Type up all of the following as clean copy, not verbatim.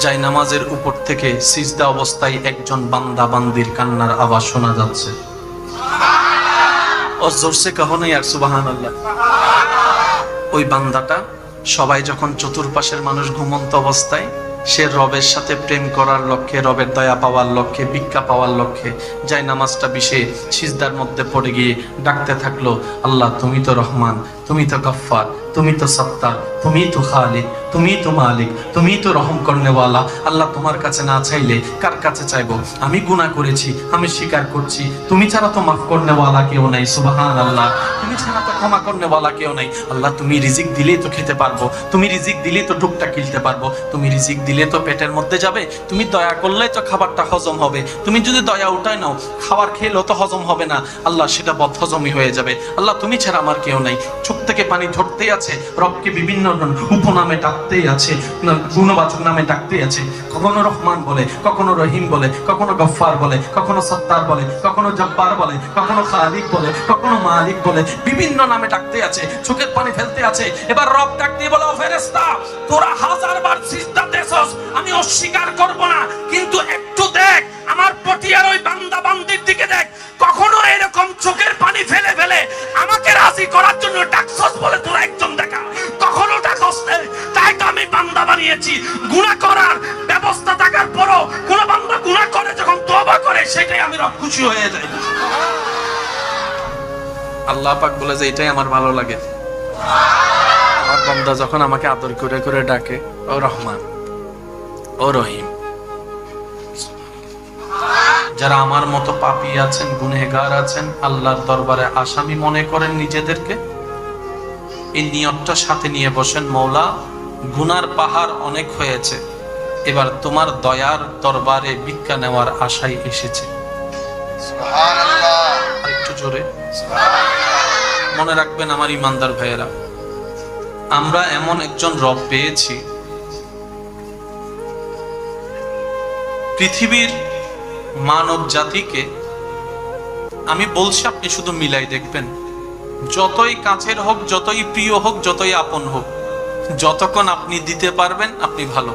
যায় নামাজের উপর থেকে সিজদা অবস্থায় একজন বান্দা বান্দির কান্নার আওয়াজ শোনা যাচ্ছে। ও জোরসে কহো না ইয়ার সুবহানাল্লাহ। ওই বান্দাটা সবাই যখন চতুর্পাশের মানুষ ঘুমন্ত অবস্থায়, সে রবের সাথে প্রেম করার লক্ষ্যে, রবের দয়া পাওয়ার লক্ষ্যে, ভিক্ষা পাওয়ার লক্ষ্যে যায় নামাজটা বিষে সিজদার মধ্যে পড়ে গিয়ে ডাকতে থাকলো, আল্লাহ তুমি তো রহমান, তুমি তো গফফার, তুমি তো সত্তার, তুমি তো খালিক, তুমি তো মালিক, তুমি তো রহম করনেওয়ালা। আল্লাহ তোমার কাছে না চাইলে কার কাছে চাইবো? আমি গুনাহ করেছি, আমি স্বীকার করছি, তুমি ছাড়া তো মাফ করনেওয়ালা কেউ নাই। সুবহানাল্লাহ। তুমি ছাড়া তো ক্ষমা করনেওয়ালা কেউ নাই। আল্লাহ তুমি রিজিক দিলেই তো খেতে পারবো, তুমি রিজিক দিলেই তো টুকটা কিনতে পারবো, তুমি রিজিক দিলে তো পেটের মধ্যে যাবে, তুমি দয়া করলেই তো খাবারটা হজম হবে, তুমি যদি দয়া উঠায় নাও খাবার খেলেও তো হজম হবে না, আল্লাহ সেটা বদহজমই হয়ে যাবে। আল্লাহ তুমি ছাড়া আমার কেউ নাই। চোখ থেকে পানি ঝরতেই আছে, রবকে বিভিন্ন উপনামে ডাকতেই আছে, গুণবাচক নামে ডাকতেই আছে। কখনো রহমান বলে, কখনো রহিম বলে, কখনো গফফার বলে, কখনো সত্তার বলে, কখনো জব্বার বলে, কখনো খালিক বলে, কখনো মালিক বলে, বিভিন্ন নামে ডাকতে আছে, চোখের পানি ফেলতে আছে। এবার রব ডাক দিয়ে বলে, ও ফেরেশতা, তোরা 1000 বার সিজদা দেছস, আমি অস্বীকার করব না, কিন্তু একটু দেখ আমার পটিয়ার ওই বান্দা বান্দির দিকে দেখ, কখনো এরকম চোখের পানি ফেলে ফেলে আমাকে রাজি করার জন্য ডাকছস বলে তোরা একজন দেখা, কখনো ডাকছস না। তাই তো আমি বান্দা বানিয়েছি। গুনাহ করার ব্যবস্থা থাকার পরও কোন বান্দা গুনাহ করে যখন তওবা করে, সেটাই আমি রব খুশি হয়ে যাই। আল্লাহ পাক বলে যে এটাই আমার ভালো লাগে, আমার বান্দা যখন আমাকে আদর করে করে ডাকে, ও রহমান, ও রহিম। যারা আমার মতো পাপী আছেন, গুনহগার আছেন, আল্লাহর দরবারে আসামি মনে করেন নিজেদেরকে, এই নিয়তটা সাথে নিয়ে বসেন, মওলা গুনার পাহাড় অনেক হয়েছে, এবার তোমার দয়ার দরবারে ভিক্ষা নেওয়ার আশায় এসেছে। সুবহানাল্লাহ। আরেকটু জোরে সুবহানাল্লাহ। মনে রাখবেন আমার ইমানদার ভাইয়েরা, আমরা এমন একজন রব পেয়েছি, পৃথিবীর মানব জাতিকে আমি বলছি, আপনি শুধু মিলাই দেখবেন, যতই কাছের হোক, যতই প্রিয় হোক, যতই আপন হোক, যতক্ষণ আপনি দিতে পারবেন আপনি ভালো।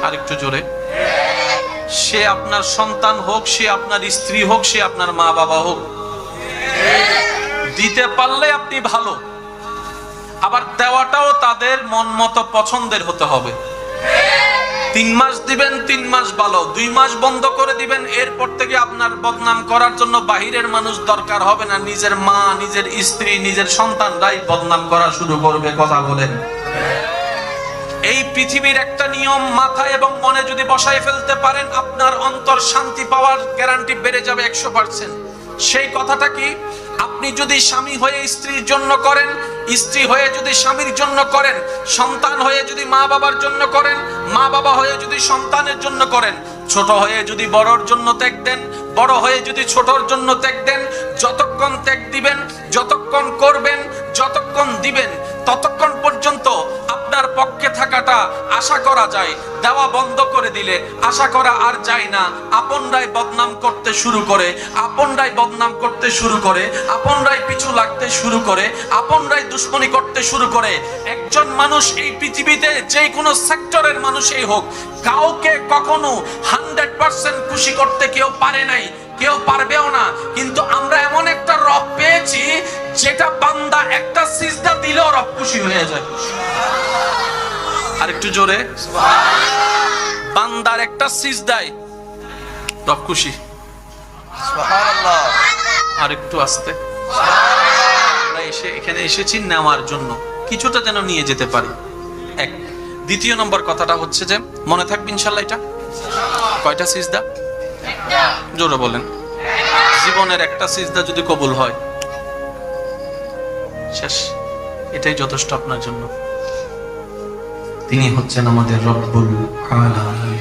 আর একটু জোরে। সে আপনার সন্তান হোক, সে আপনার স্ত্রী হোক, সে আপনার মা বাবা হোক, দিতে পারলে আপনি ভালো। আবার দেওয়াটাও তাদের মন মতো পছন্দের হতে হবে। 3 মাস দিবেন, 3 মাস ভালো, 2 মাস বন্ধ করে দিবেন, এরপর থেকে আপনার বদনাম করার জন্য বাহিরের মানুষ দরকার হবে না, নিজের মা, নিজের স্ত্রী, নিজের সন্তানরাই বদনাম করা শুরু করবে। কথা বলেন। এই পৃথিবীর একটা নিয়ম মাথায় এবং মনে যদি বসায় ফেলতে পারেন, আপনার অন্তর শান্তি পাওয়ার গ্যারান্টি বেড়ে যাবে 100%। সেই কথাটা কি? আপনি যদি স্বামী হয়ে স্ত্রীর জন্য করেন, স্ত্রী হয়ে যদি স্বামীর জন্য করেন, সন্তান হয়ে যদি মা বাবার জন্য করেন, মা বাবা হয়ে যদি সন্তানের জন্য করেন, ছোট হয়ে যদি বড়র জন্য ত্যাগ দেন, বড় হয়ে যদি ছোটর জন্য ত্যাগ দেন, যতক্ষণ ত্যাগ দিবেন, যতক্ষণ করবেন, যতক্ষণ দিবেন, ততক্ষণ পর্যন্ত আপনার পক্ষে থাকাটা আশা করা যায়। দেওয়া বন্ধ করে দিলে আশা করা আর যায় না। আপনরাই বদনাম করতে শুরু করে, আপনরাই বদনাম করতে শুরু করে, আপনরাই পিছু লাগতে শুরু করে, আপনরাই দুশ্মনী করতে শুরু করে। একজন মানুষ এই পৃথিবীতে যে কোনো সেক্টরের মানুষই হোক, কাউকে কখনো 100% খুশি করতে কেউ পারে নাই, কেউ পারবেও না। কিন্তু আমরা এমন একটা রব পেয়েছি, যেটা বান্দা একটা সিজদা দিলেও রব খুশি হয়ে যায়। আরেকটু জোরে। বান্দার একটা সিজদায় রব খুশি। সুবহানাল্লাহ। আরেকটু আস্তে। আমরা এখানে এসেছি নেওয়ার জন্য, কিছুটা যেন নিয়ে যেতে পারি। এক। দ্বিতীয় নম্বর কথাটা হচ্ছে যে, মনে থাকবে ইনশাআল্লাহ, এটা কয়টা সিজদা? একটা। জোরে বলেন। জীবনের একটা সিজদা যদি কবুল হয়, শেষ, এটাই যথেষ্ট আপনার জন্য। তিনি হচ্ছেন আমাদের রব্বুল আলামিন।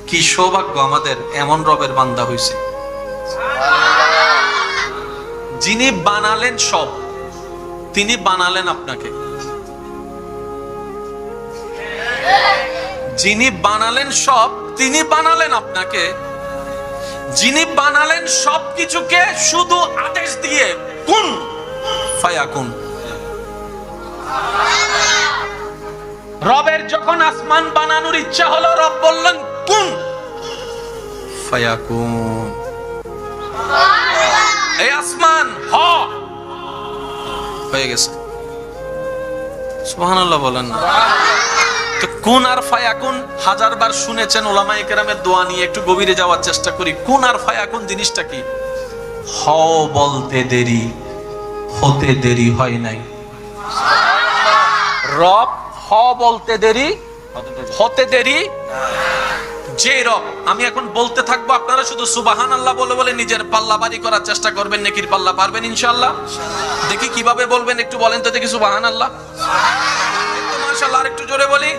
কি সৌভাগ্য আমাদের, এমন রবের বান্দা হইছে, যিনি বানালেন সব। তিনি বানালেন আপনাকে, যিনি বানালেন সব, তিনি বানালেন আপনাকে, যিনি বানালেন সবকিছুকে শুধু আদেশ দিয়ে কুন ফায়াকুন। রবের যখন আসমান বানানোর ইচ্ছা হলো, রব বললেন কুন ফায়াকুন। এই আসমান হ, হয়ে গেছে। সুবহানাল্লাহ বলেন না? তো কুন আর ফায়াকুন হাজারবার শুনেছেন উলামায়ে কেরামের দোয়া নিয়ে, একটু গভীরে যাওয়ার চেষ্টা করি। কুন আর ফায়াকুন জিনিসটা কি? হ বলতে দেরি, হতে দেরি হয় নাই। রব হ বলতে দেরি, হতে দেরি। যে রব, আমি এখন বলতে থাকবো, আপনারা শুধু সুবহানাল্লাহ বলে বলে নিজের পাল্লা বাড়ি করার চেষ্টা করবেন, নেকির পাল্লা পারবেন ইনশাআল্লাহ। দেখি কিভাবে বলবেন, একটু বলেন তো দেখি সুবহানাল্লাহ। মাশাআল্লাহ, আর একটু জোরে বলি।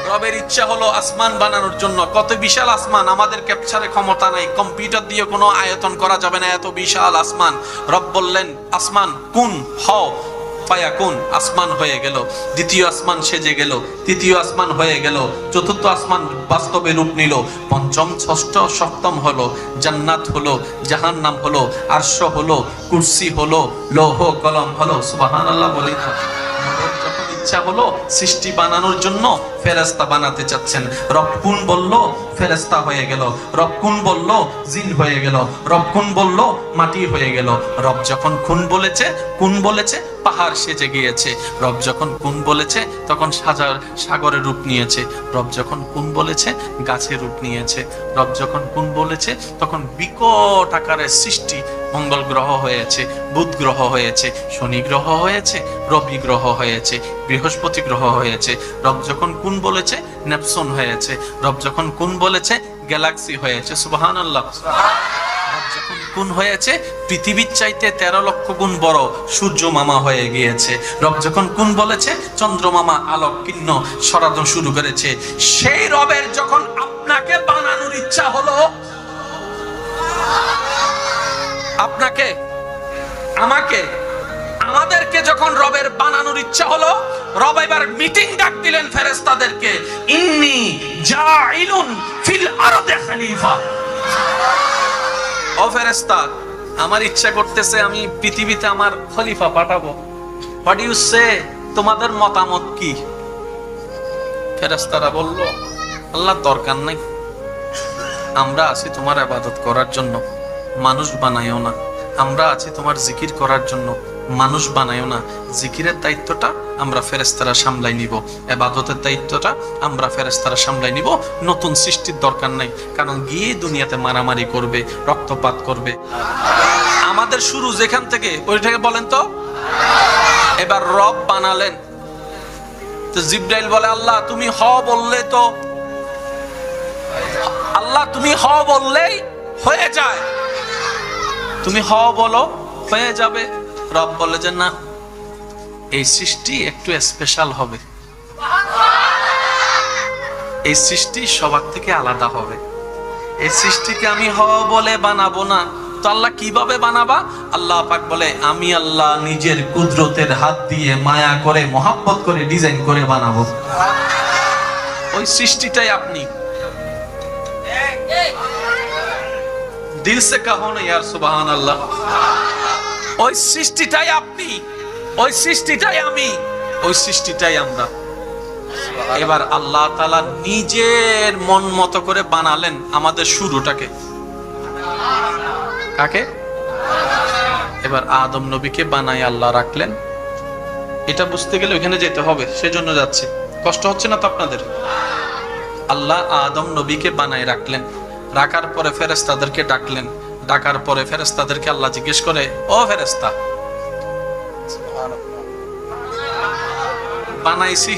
রবের ইচ্ছা হলো আসমান বানানোর জন্য। কত বিশাল আসমান, আমাদের ক্যাপচারে ক্ষমতা নাই, কম্পিউটার দিয়ে কোনো আয়তন করা যাবে না, এত বিশাল আসমান। রব বললেন আসমান কুন হও, ফায়াকুন, আসমান হয়ে গেল। দ্বিতীয় আসমান সেজে গেল, তৃতীয় আসমান হয়ে গেল, চতুর্থ আসমান বাস্তবে রূপ নিল, পঞ্চম ষষ্ঠ সপ্তম হলো, জান্নাত হলো, জাহান্নাম হলো, আরশ হলো, কুরসি হলো, লৌহ কলম হলো। সুবহানাল্লাহ বলি না? যখন ইচ্ছা হলো সৃষ্টি বানানোর জন্য ফেরেশতা বানাতে চাচ্ছেন, রব কুন বলল, ফেরেশতা হয়ে গেল। রব কুন বলল, জিন হয়ে গেল। রব কুন বলল, মাটি হয়ে গেল। রব যখন কুন বলেছে পাহাড় সেজে গিয়েছে। রব যখন কুন বলেছে তখন সাগরের রূপ নিয়েছে। রব যখন কুন বলেছে গাছের রূপ নিয়েছে। রব যখন কুন বলেছে তখন বিকট আকারের সৃষ্টি, মঙ্গল গ্রহ হয়েছে, বুধ গ্রহ হয়েছে, শনি গ্রহ হয়েছে, রবি গ্রহ হয়েছে, বৃহস্পতি গ্রহ হয়েছে। রব যখন কুন বলেছে নেপচুন হয়েছে। রব যখন কুন বলেছে গ্যালাক্সি হয়েছে। সুবহানাল্লাহ। রব যখন কুন হয়েছে পৃথিবীর চাইতে 13 লক্ষ গুণ বড় সূর্য মামা হয়ে গিয়েছে। রব যখন কুন বলেছে চন্দ্রমামা আলোক কিন্ন সরানো শুরু করেছে। সেই রবের যখন আপনাকে বানানোর ইচ্ছা হলো, আপনাকে, আমাকে, আমাদেরকে যখন রবের বানানোর ইচ্ছা হলো, রব এবার মিটিং ডাক দিলেন ফেরেশতাদেরকে, ইন্নী জাইলুন ফিল আরদি খলিফা। ও ফেরেশতা, আমার ইচ্ছা করতেছে আমি পৃথিবীতে আমার খলিফা পাঠাবো। হোয়াট ইউ সে, তোমাদের মতামত কি? ফেরেশতারা বলল, আল্লাহ দরকার নাই, আমরা আছি তোমার ইবাদত করার জন্য, মানুষ বানাইও না। আমরা আছি তোমার জিকির করার জন্য, মানুষ বানাইও না। জিকিরের দায়িত্বটা আমরা ফেরেশতারা সামলাই নিব, ইবাদতের দায়িত্বটা আমরা ফেরেশতারা সামলাই নিব। নতুন সৃষ্টির দরকার নাই, কারণ গিয়ে দুনিয়াতে মারামারি করবে, রক্তপাত করবে। আমাদের শুরু যেখান থেকে, ওইটাকে বলেন তো। এবার রব বানালেন, তো জিবরাইল বলে, আল্লাহ তুমি হ বললে তো, আল্লাহ তুমি হ বললেই হয়ে যায়, তুমি হ বলো হয়ে যাবে। রব বলে যে না, এই সৃষ্টি একটু স্পেশাল হবে, এই সৃষ্টি সবার থেকে আলাদা হবে। এই সৃষ্টিকে আমি হ বলে বানাবো না। তো আল্লাহ কিভাবে বানাবা? আল্লাহ পাক বলে, আমি আল্লাহ নিজের কুদরতের হাত দিয়ে মায়া করে মহাব্বত করে ডিজাইন করে বানাবো। ওই সৃষ্টিটাই আপনি। দিল সে কাহো না ইয়ার সুবহানাল্লাহ। ওই সৃষ্টিটাই আপনি, ওই সৃষ্টিটাই আমি, ওই সৃষ্টিটাই আমরা। এবার আল্লাহ তাআলা নিজের মন মতো করে বানালেন আমাদের শুরুটাকে। কাকে? এবার আদম নবীকে বানায় আল্লাহ রাখলেন। এটা বুঝতে গেলে ওখানে যেতে হবে, সেজন্য যাচ্ছে। কষ্ট হচ্ছে না তো আপনাদের? আল্লাহ আদম নবীকে বানায় রাখলেন, রাখার পরে ফেরেশতাদেরকে ডাকলেন। ডাকার পরে ফেরেশতাদেরকে আল্লাহ জিজ্ঞেস করে, ও ফেরেশতা, বানাইছি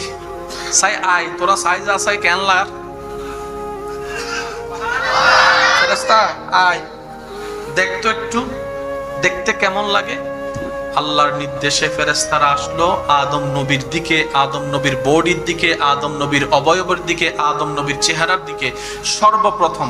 সাই আই, তোরা সাই যা সাই কেন লাগ? ফেরেশতা আয়, দেখতো একটু, দেখতে কেমন লাগে? আল্লাহর নির্দেশে ফেরেশতারা আসলো আদম নবীর দিকে, আদম নবীর বডির দিকে, আদম নবীর অবয়বের দিকে, আদম নবীর চেহারার দিকে। সর্বপ্রথম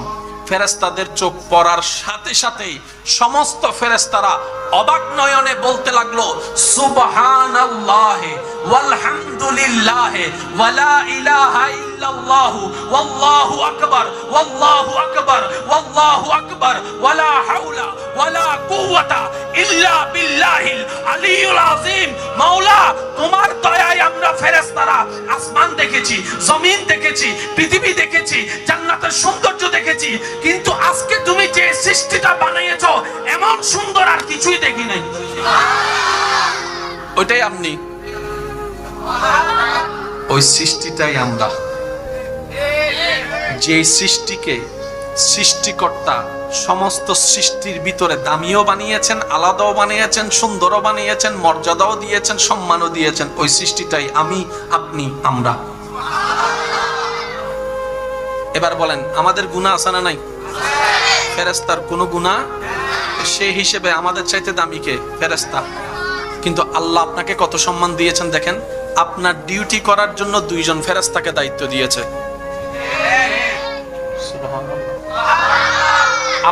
ফেরেশতাদের চোখ পড়ার সাথে সাথেই সমস্ত ফেরেশতারা অবাক নয়নে বলতে লাগলো, সুবহানাল্লাহি ওয়ালহামদুলিল্লাহি ওয়ালা ইলাহা ইল্লাল্লাহু ওয়াল্লাহু আকবার ওয়াল্লাহু আকবার ওয়াল্লাহু আকবার ওয়ালা হাওলা ওয়ালা কুওয়াতা ইল্লা বিল্লাহিল আলিয়্যুল আযীম। মাওলা, তোমার দয়ায় আমরা ফেরেশতারা আসমান দেখেছি, জমিন দেখেছি, পৃথিবী দেখেছি, জান্নাতের সৌন্দর্য দেখেছি, কিন্তু আজকে তুমি যে সৃষ্টিটা বানিয়েছো এমন সুন্দর আর কিছুই দেখি নাই। ওইটাই আপনি, ওই সৃষ্টিটাই আমরা। যে সৃষ্টিকে সৃষ্টিকর্তা সমস্ত সৃষ্টির ভিতরে দামিও বানিয়েছেন, আলাদাও বানিয়েছেন, সুন্দরও বানিয়েছেন, মর্যাদাও দিয়েছেন, সম্মানও দিয়েছেন, ওই সৃষ্টিটাই আমি, আপনি, আমরা। এবার বলেন, আমাদের গুনাহ আছে না নাই? ফেরেশতার কোনো গুনাহ, সেই হিসেবে আমাদের চাইতে দামি কে? ফেরেশতা। কিন্তু আল্লাহ আপনাকে কত সম্মান দিয়েছেন দেখেন। আপনার ডিউটি করার জন্য 2 জন ফেরেশতাকে দায়িত্ব দিয়েছে।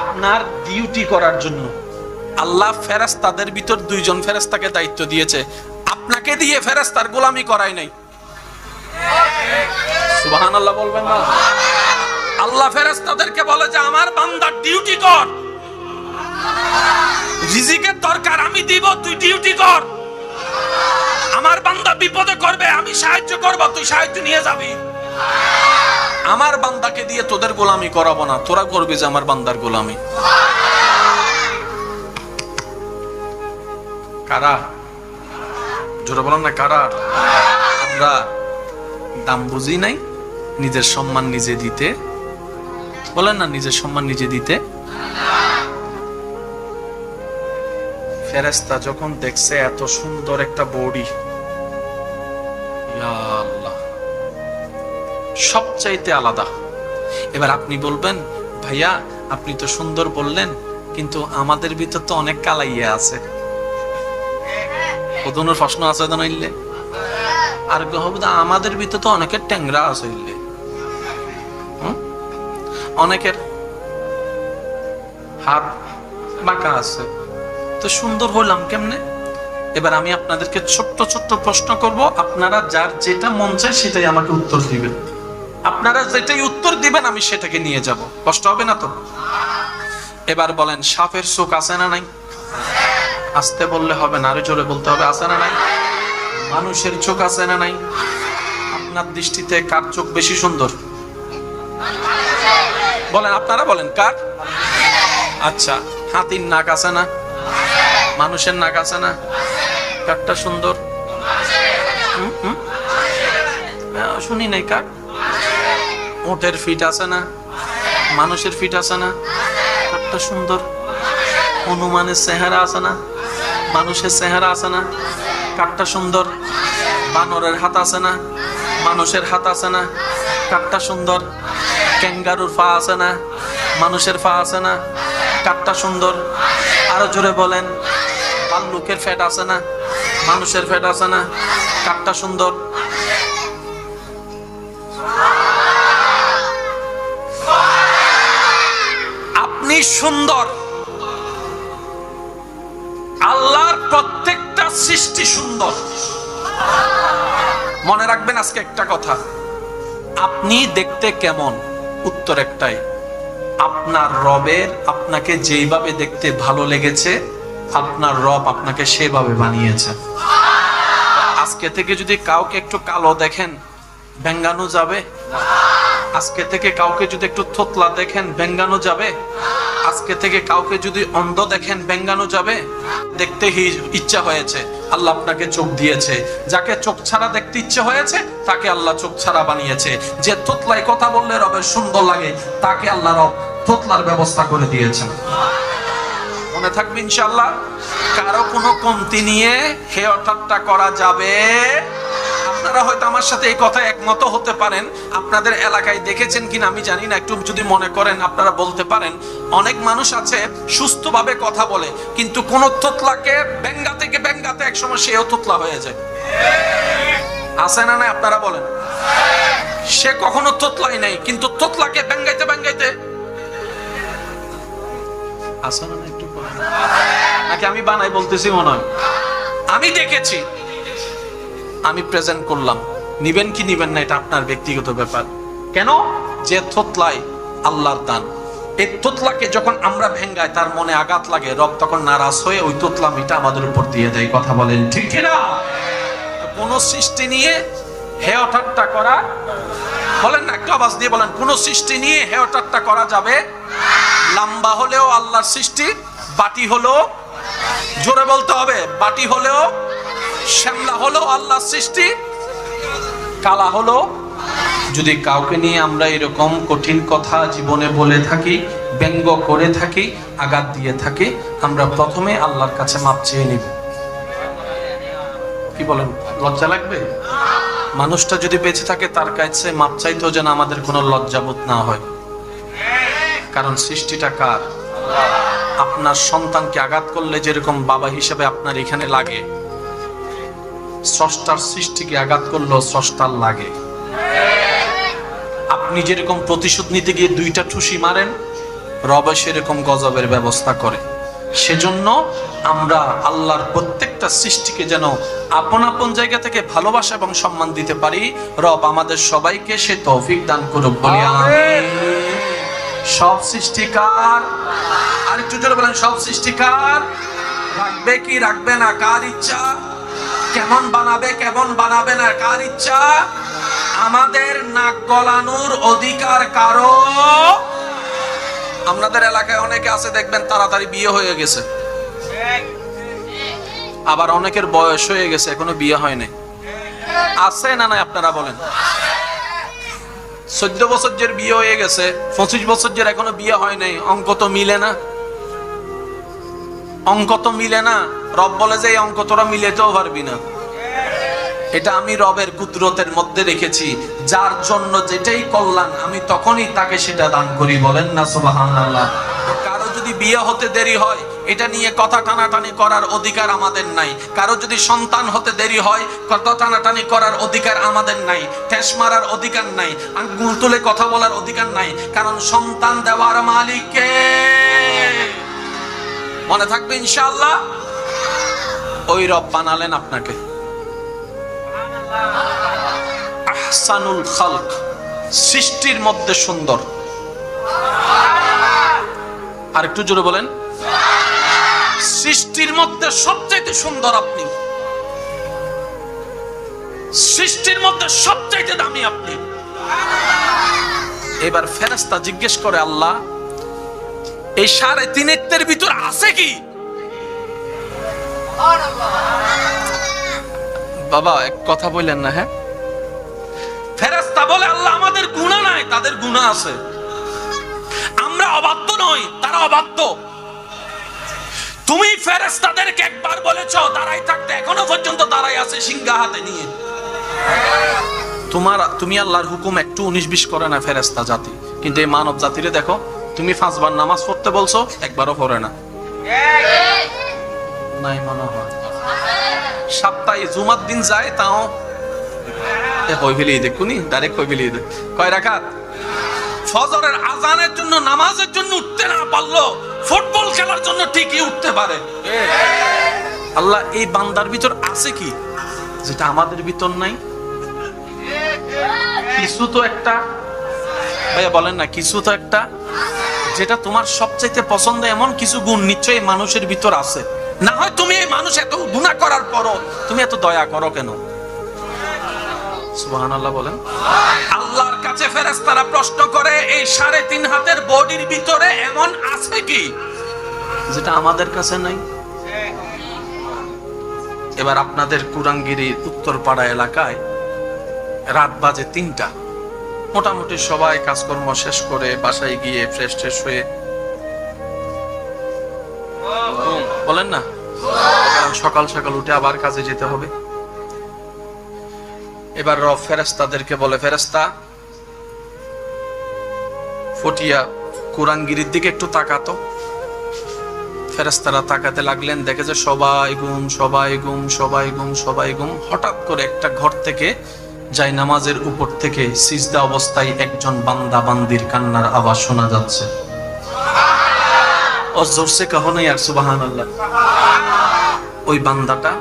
আপনার ডিউটি করার জন্য আল্লাহ ফেরেশতাদের ভিতর 2 জন ফেরেশতাকে দায়িত্ব দিয়েছে। আপনাকে দিয়ে ফেরেশতার গোলামি করাই নাই। সুবহানাল্লাহ বলবেন না? আল্লাহ ফেরেশতাদেরকে বলে যে আমার বান্দার ডিউটি কর, রিজিকের দরকার আমি দিব, তুই ডিউটি কর। আমার বান্দা বিপদে করবে, আমি সাহায্য করব, তুই সাহায্য নিয়ে যাবি। আমার বান্দাকে দিয়ে তোদের গোলামি করাবো না, তোরা করবি যে আমার বান্দার গোলামি। কারা? জোরে বলেন না, কারা? আমরা দাম বুঝি নাই, নিজের সম্মান নিজে দিতে। বলেন না, নিজের সম্মান নিজে দিতে। ফেরেশতা যখন দেখছে এত সুন্দর একটা বডি, ইয়া আল্লাহ, সবচাইতে আলাদা। এবার আপনি বলবেন, ভাইয়া আপনি তো সুন্দর বললেন, কিন্তু আমাদের ভিতর তো অনেক কালাইয়া আছে। ওদনের প্রশ্ন আছে তো নইলে আর আমাদের ভিতর তো অনেকের ট্যাংরা আছে, অনেকের হাত বাঁকা আছে, তো সুন্দর হলাম কেমনে? এবার আমি আপনাদেরকে ছোট্ট ছোট্ট প্রশ্ন করব, আপনারা যার যেটা মন চায় সেটাই আমাকে উত্তর দিবেন। আপনারা যেটাই উত্তর দিবেন আমি সেটাকে নিয়ে যাব, কষ্ট হবে না তো? এবার বলেন, সাপের চোখ আছে না নাই? আস্তে বললে হবে না, আরো জোরে বলতে হবে, আছে না নাই? মানুষের চোখ আছে না নাই? আপনার দৃষ্টিতে কার চোখ বেশি সুন্দর? বলেন, আপনারা বলেন কার? আচ্ছা, হাতির নাক আছে না? মানুষের নাক আছে না? কারটা সুন্দর? শুনি নাই কার? উটের ফিট আছে না? মানুষের ফিট আছে না? কারটা সুন্দর? হনুমানের চেহারা আছে না? মানুষের চেহারা আছে না? কারটা সুন্দর? বানরের হাত আছে না? মানুষের হাত আছে না? কারটা সুন্দর? ক্যাঙ্গারুর পা আছে না? মানুষের পা আছে না? কারটা সুন্দর? আরো জোরে বলেন, ভাল্লুকের ফ্যাট আছে না? মানুষের ফ্যাট আছে না? কারটা সুন্দর? আপনি সুন্দর, আল্লাহর প্রত্যেকটা সৃষ্টি সুন্দর। মনে রাখবেন আজকে একটা কথা, আপনি দেখতে কেমন? উত্তর একটাই, আপনার রবের আপনাকে যেইভাবে দেখতে ভালো লেগেছে আপনার রব আপনাকে সেভাবে বানিয়েছে। আজকে থেকে যদি কাউকে একটু কালো দেখেন ব্যঙ্গানো যাবে? আজকে থেকে কাউকে যদি একটু থোতলা দেখেন ব্যঙ্গানো যাবে? আজকে থেকে কাউকে যদি অন্ধ দেখেন ব্যঙ্গানো যাবে? দেখতে ইচ্ছা হয়েছে, আল্লাহ আপনাকে চোখ দিয়েছে। যাকে চোখ ছাড়া দেখতে ইচ্ছে হয়েছে তাকে আল্লাহ চোখ ছাড়া বানিয়েছে। যে থোতলায় কথা বললে রবের সুন্দর লাগে তাকে আল্লাহ রব থোতলার ব্যবস্থা করে দিয়েছেন। মনে থাকবে ইনশাআল্লাহ। কারো কোনো কমতি নিয়ে হেয় ঠাট্টা করা যাবে। আপনারা হয়তো আমার সাথে এই কথা একমত হতে পারেন। আপনাদের এলাকায় দেখেছেন কিনা আমি জানি না, একটু যদি মনে করেন আপনারা বলতে পারেন। অনেক মানুষ আছে সুস্থভাবে কথা বলে, কিন্তু কোন থোতলাকে ব্যঙ্গাতে একসময় সেও থোতলা হয়ে যায়। আছে না? না আপনারা বলেন। সে কখনো থোতলাই নাই, কিন্তু থোতলাকে ব্যঙ্গাইতে আসলে না একটু বলেন। নাকি আমি বানাই বলতেছি মনে হয়? আমি দেখেছি, আমি প্রেজেন্ট করলাম। নিবেন কি নিবেন না এটা আপনার ব্যক্তিগত ব্যাপার। কেন? যে থতলাই আল্লাহর দান, এই তোতলাকে যখন আমরা ভেঙ্গাই তার মনে আঘাত লাগে, রব তখন নারাজ হয়ে ওই তোতলামিটা আমাদের উপর দিয়ে দেয়। কথা বলেন ঠিক কিনা? কোন সৃষ্টি নিয়ে হেয় ঠাট্টা করা, বলেন না একটু আওয়াজ দিয়ে বলেন, কোন সৃষ্টি নিয়ে হেয় ঠাট্টা করা যাবে? লম্বা হলেও আল্লাহর সৃষ্টি, বাটি হলো, জোরে বলতে হবে, বাটি হলেও, শ্যামলা হলো আল্লাহর সৃষ্টি, কালা হলো। যদি কাউকে নিয়ে আমরা এরকম কঠিন কথা জীবনে বলে থাকি, ব্যঙ্গ করে থাকি, আঘাত দিয়ে থাকি, আমরা প্রথমে আল্লাহর কাছে মাপ চেয়ে নিব। কি বলেন? লজ্জা লাগবে? মানুষটা যদি বেঁচে থাকে তার কাছে মাপ চাইতেও যেন আমাদের কোনো লজ্জাবোধ না হয়। কারণ সৃষ্টিটা কার? আপনার সন্তানকে আঘাত করলে যেরকম বাবা হিসেবে আপনার এখানে লাগে, স্রষ্টার সৃষ্টিকে আঘাত করলেও স্রষ্টার লাগে। আপনি যেরকম প্রতিশোধ নিতে গিয়ে দুইটা ঠুসি মারেন, রব সেরকম গজবের ব্যবস্থা করে। সেজন্য আমরা আল্লাহর প্রত্যেকটা সৃষ্টিকে যেন আপন আপন জায়গা থেকে ভালোবাসা এবং সম্মান দিতে পারি। রব আমাদের সবাইকে সে তৌফিক দান করুক, বলি আমিন। সব সৃষ্টিকার, আরেকটু জোরে বলেন, সব সৃষ্টিকার। রাখবে কি রাখবে না কার ইচ্ছা, কেমন বানাবে কেমন বানাবে না কার ইচ্ছা। আমাদের নাক গলানোর অধিকার কারো। আপনাদের এলাকায় অনেকে আছে দেখবেন তাড়াতাড়ি বিয়ে হয়ে গেছে, আবার অনেকের বয়স হয়ে গেছে এখনো বিয়ে হয়নি। আছে না নাই আপনারা বলেন? 14 বছর যে বিয়ে হয়ে গেছে, 25 বছর যে এখনো বিয়ে হয় নাই। অঙ্ক তো মিলে না, অঙ্ক তো মিলে না। রব বলে যে এই অঙ্ক তোরা মিলেতেও পারবি না। এটা আমি রবের কুদরতের মধ্যে রেখেছি, যার জন্য যেটাই কল্যাণ আমি তখনই তাকে সেটা দান করি। বলেন না সুবহানাল্লাহ। কারো যদি বিয়ে হতে দেরি হয়, এটা নিয়ে কথা টানাটানি করার অধিকার আমাদের নাই। কারো যদি সন্তান হতে দেরি হয়, কথা টানাটানি করার অধিকার আমাদের নাই। ঠেস মারার অধিকার নাই, আঙ্গুল তুলে কথা বলার অধিকার নাই। কারণ সন্তান দেওয়ার মালিক কে? মনে থাকবে ইনশাআল্লাহ। ওই রব বানালেন আপনাকে। আহসানুল খালক, সৃষ্টির মধ্যে সুন্দর। আর একটু জোরে বলেন, সৃষ্টির মধ্যে সবচাইতে সুন্দর আপনি, সৃষ্টির মধ্যে সবচাইতে দামি আপনি। এবার ফেরেশতা জিজ্ঞেস করে, আল্লাহ এই 3.5 ভিতর আছে কি? বাবা এক কথা বললেন না। হ্যাঁ, ফেরেশতা বলে, আল্লাহ আমাদের গুনাহ নাই, তাদের গুনাহ আছে। আমরা অবাধ্য নই, তারা অবাধ্য। তুমি ফেরেশতাদেরকে একবার বলেছো দাঁড়াই থাকতে, এখনো পর্যন্ত দাঁড়াই আছে সিংহা হাতে নিয়ে। তুমি আল্লাহর হুকুম একটু 19-20 করে না ফেরেশতা জাতি, কিন্তু এই মানব জাতিরে দেখো, তুমি 5 বার নামাজ পড়তে বলছো, একবারও পড়ে না। নাই মনে হয় সপ্তাহে জুমার দিন যায়, তাও হই ফেলি দেখুনি, ডাইরেক্ট হই ফেলি দেখ। কয় রাকাত? ফজরের আজানের জন্য, নামাজের জন্য উঠতে না পারলো, ফুটবল খেলার জন্য ঠিকই উঠতে পারে। আল্লাহ এই বান্দার ভিতর আছে কি যেটা আমাদের ভিতর নাই? কিছু তো একটা, ভাইয়া বলেন না, কিছু তো একটা যেটা তোমার সবচাইতে পছন্দ, এমন কিছু গুণ নিশ্চয়ই মানুষের ভিতর আছে। না হয় তুমি এই মানুষ এত গুনাহ করার পরও তুমি এত দয়া করো কেন? সুবহানাল্লাহ বলেন। আল্লাহর কাছে ফেরেশতারা প্রশ্ন করে, এই 3.5 হাতের বডির ভিতরে এমন আছে কি যেটা আমাদের কাছে নাই? এবার আপনাদের কুরাঙ্গিরির উত্তরপাড়া এলাকায় রাত বাজে 3টা, মোটামুটি সবাই কাজকর্ম শেষ করে বাসায় গিয়ে ফ্রেশ ট্রেশ হয়ে, বলেন না, সকাল সকাল উঠে আবার কাজে যেতে হবে। এবার রব ফেরেশতাদেরকে বলে, ফেরেশতা ফটিয়া কুরাঙ্গিরির দিকে একটু তাকাতো। ফেরেশতারা তাকাতে লাগলেন, দেখে যে সবাই ঘুম, সবাই ঘুম, সবাই ঘুম, সবাই ঘুম। হঠাৎ করে একটা ঘর থেকে যাই নামাজের উপর থেকে সিজদা অবস্থায় একজন বান্দা বান্দির কান্নার আওয়াজ শোনা যাচ্ছে। और जोर से कहो ना यार सुबहान अल्लाह। ওই বান্দাটা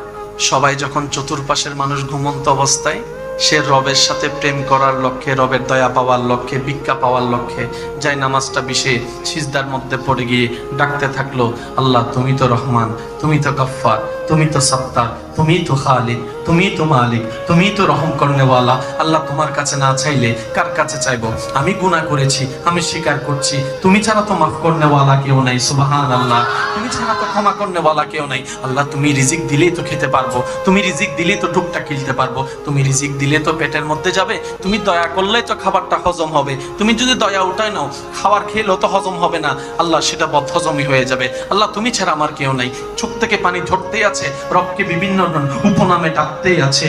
সবাই যখন চতুর্পাশের মানুষ ঘুমন্ত অবস্থায় সে রবের সাথে প্রেম করার লক্ষ্যে, রবের দয়া পাওয়ার লক্ষ্যে, ভিক্ষা পাওয়ার লক্ষ্যে যাই নামাজটা বিষে সিজদার মধ্যে পড়ে গিয়ে ডাকতে থাকলো, আল্লাহ তুমি তো রহমান, তুমি তো গফফার, তুমি তো সত্তার, তুমি তো খালিক, তুমি তো মালিক, তুমি তো রহম করনেওয়ালা। আল্লাহ তোমার কাছে না চাইলে কার কাছে চাইবো? আমি গুনাহ করেছি, আমি স্বীকার করছি, তুমি ছাড়া তো মাফ করনেওয়ালা কেউ নাই। সুবহানাল্লাহ। তুমি ছাড়া তো ক্ষমা করনেওয়ালা কেউ নাই। আল্লাহ তুমি রিজিক দিলেই তো খেতে পারবো, তুমি রিজিক দিলেই তো টুকটা কিনতে পারবো, তুমি রিজিক দিলে তো পেটের মধ্যে যাবে, তুমি দয়া করলেই তো খাবারটা হজম হবে, তুমি যদি দয়া উঠায় নাও খাবার খেলেও তো হজম হবে না, আল্লাহ সেটা বদহজমই হয়ে যাবে। আল্লাহ তুমি ছাড়া আমার কেউ নাই। চোখ থেকে পানি ঝরতেই আছে, রবকে বিভিন্ন উপনামে ডাকতেই আছে,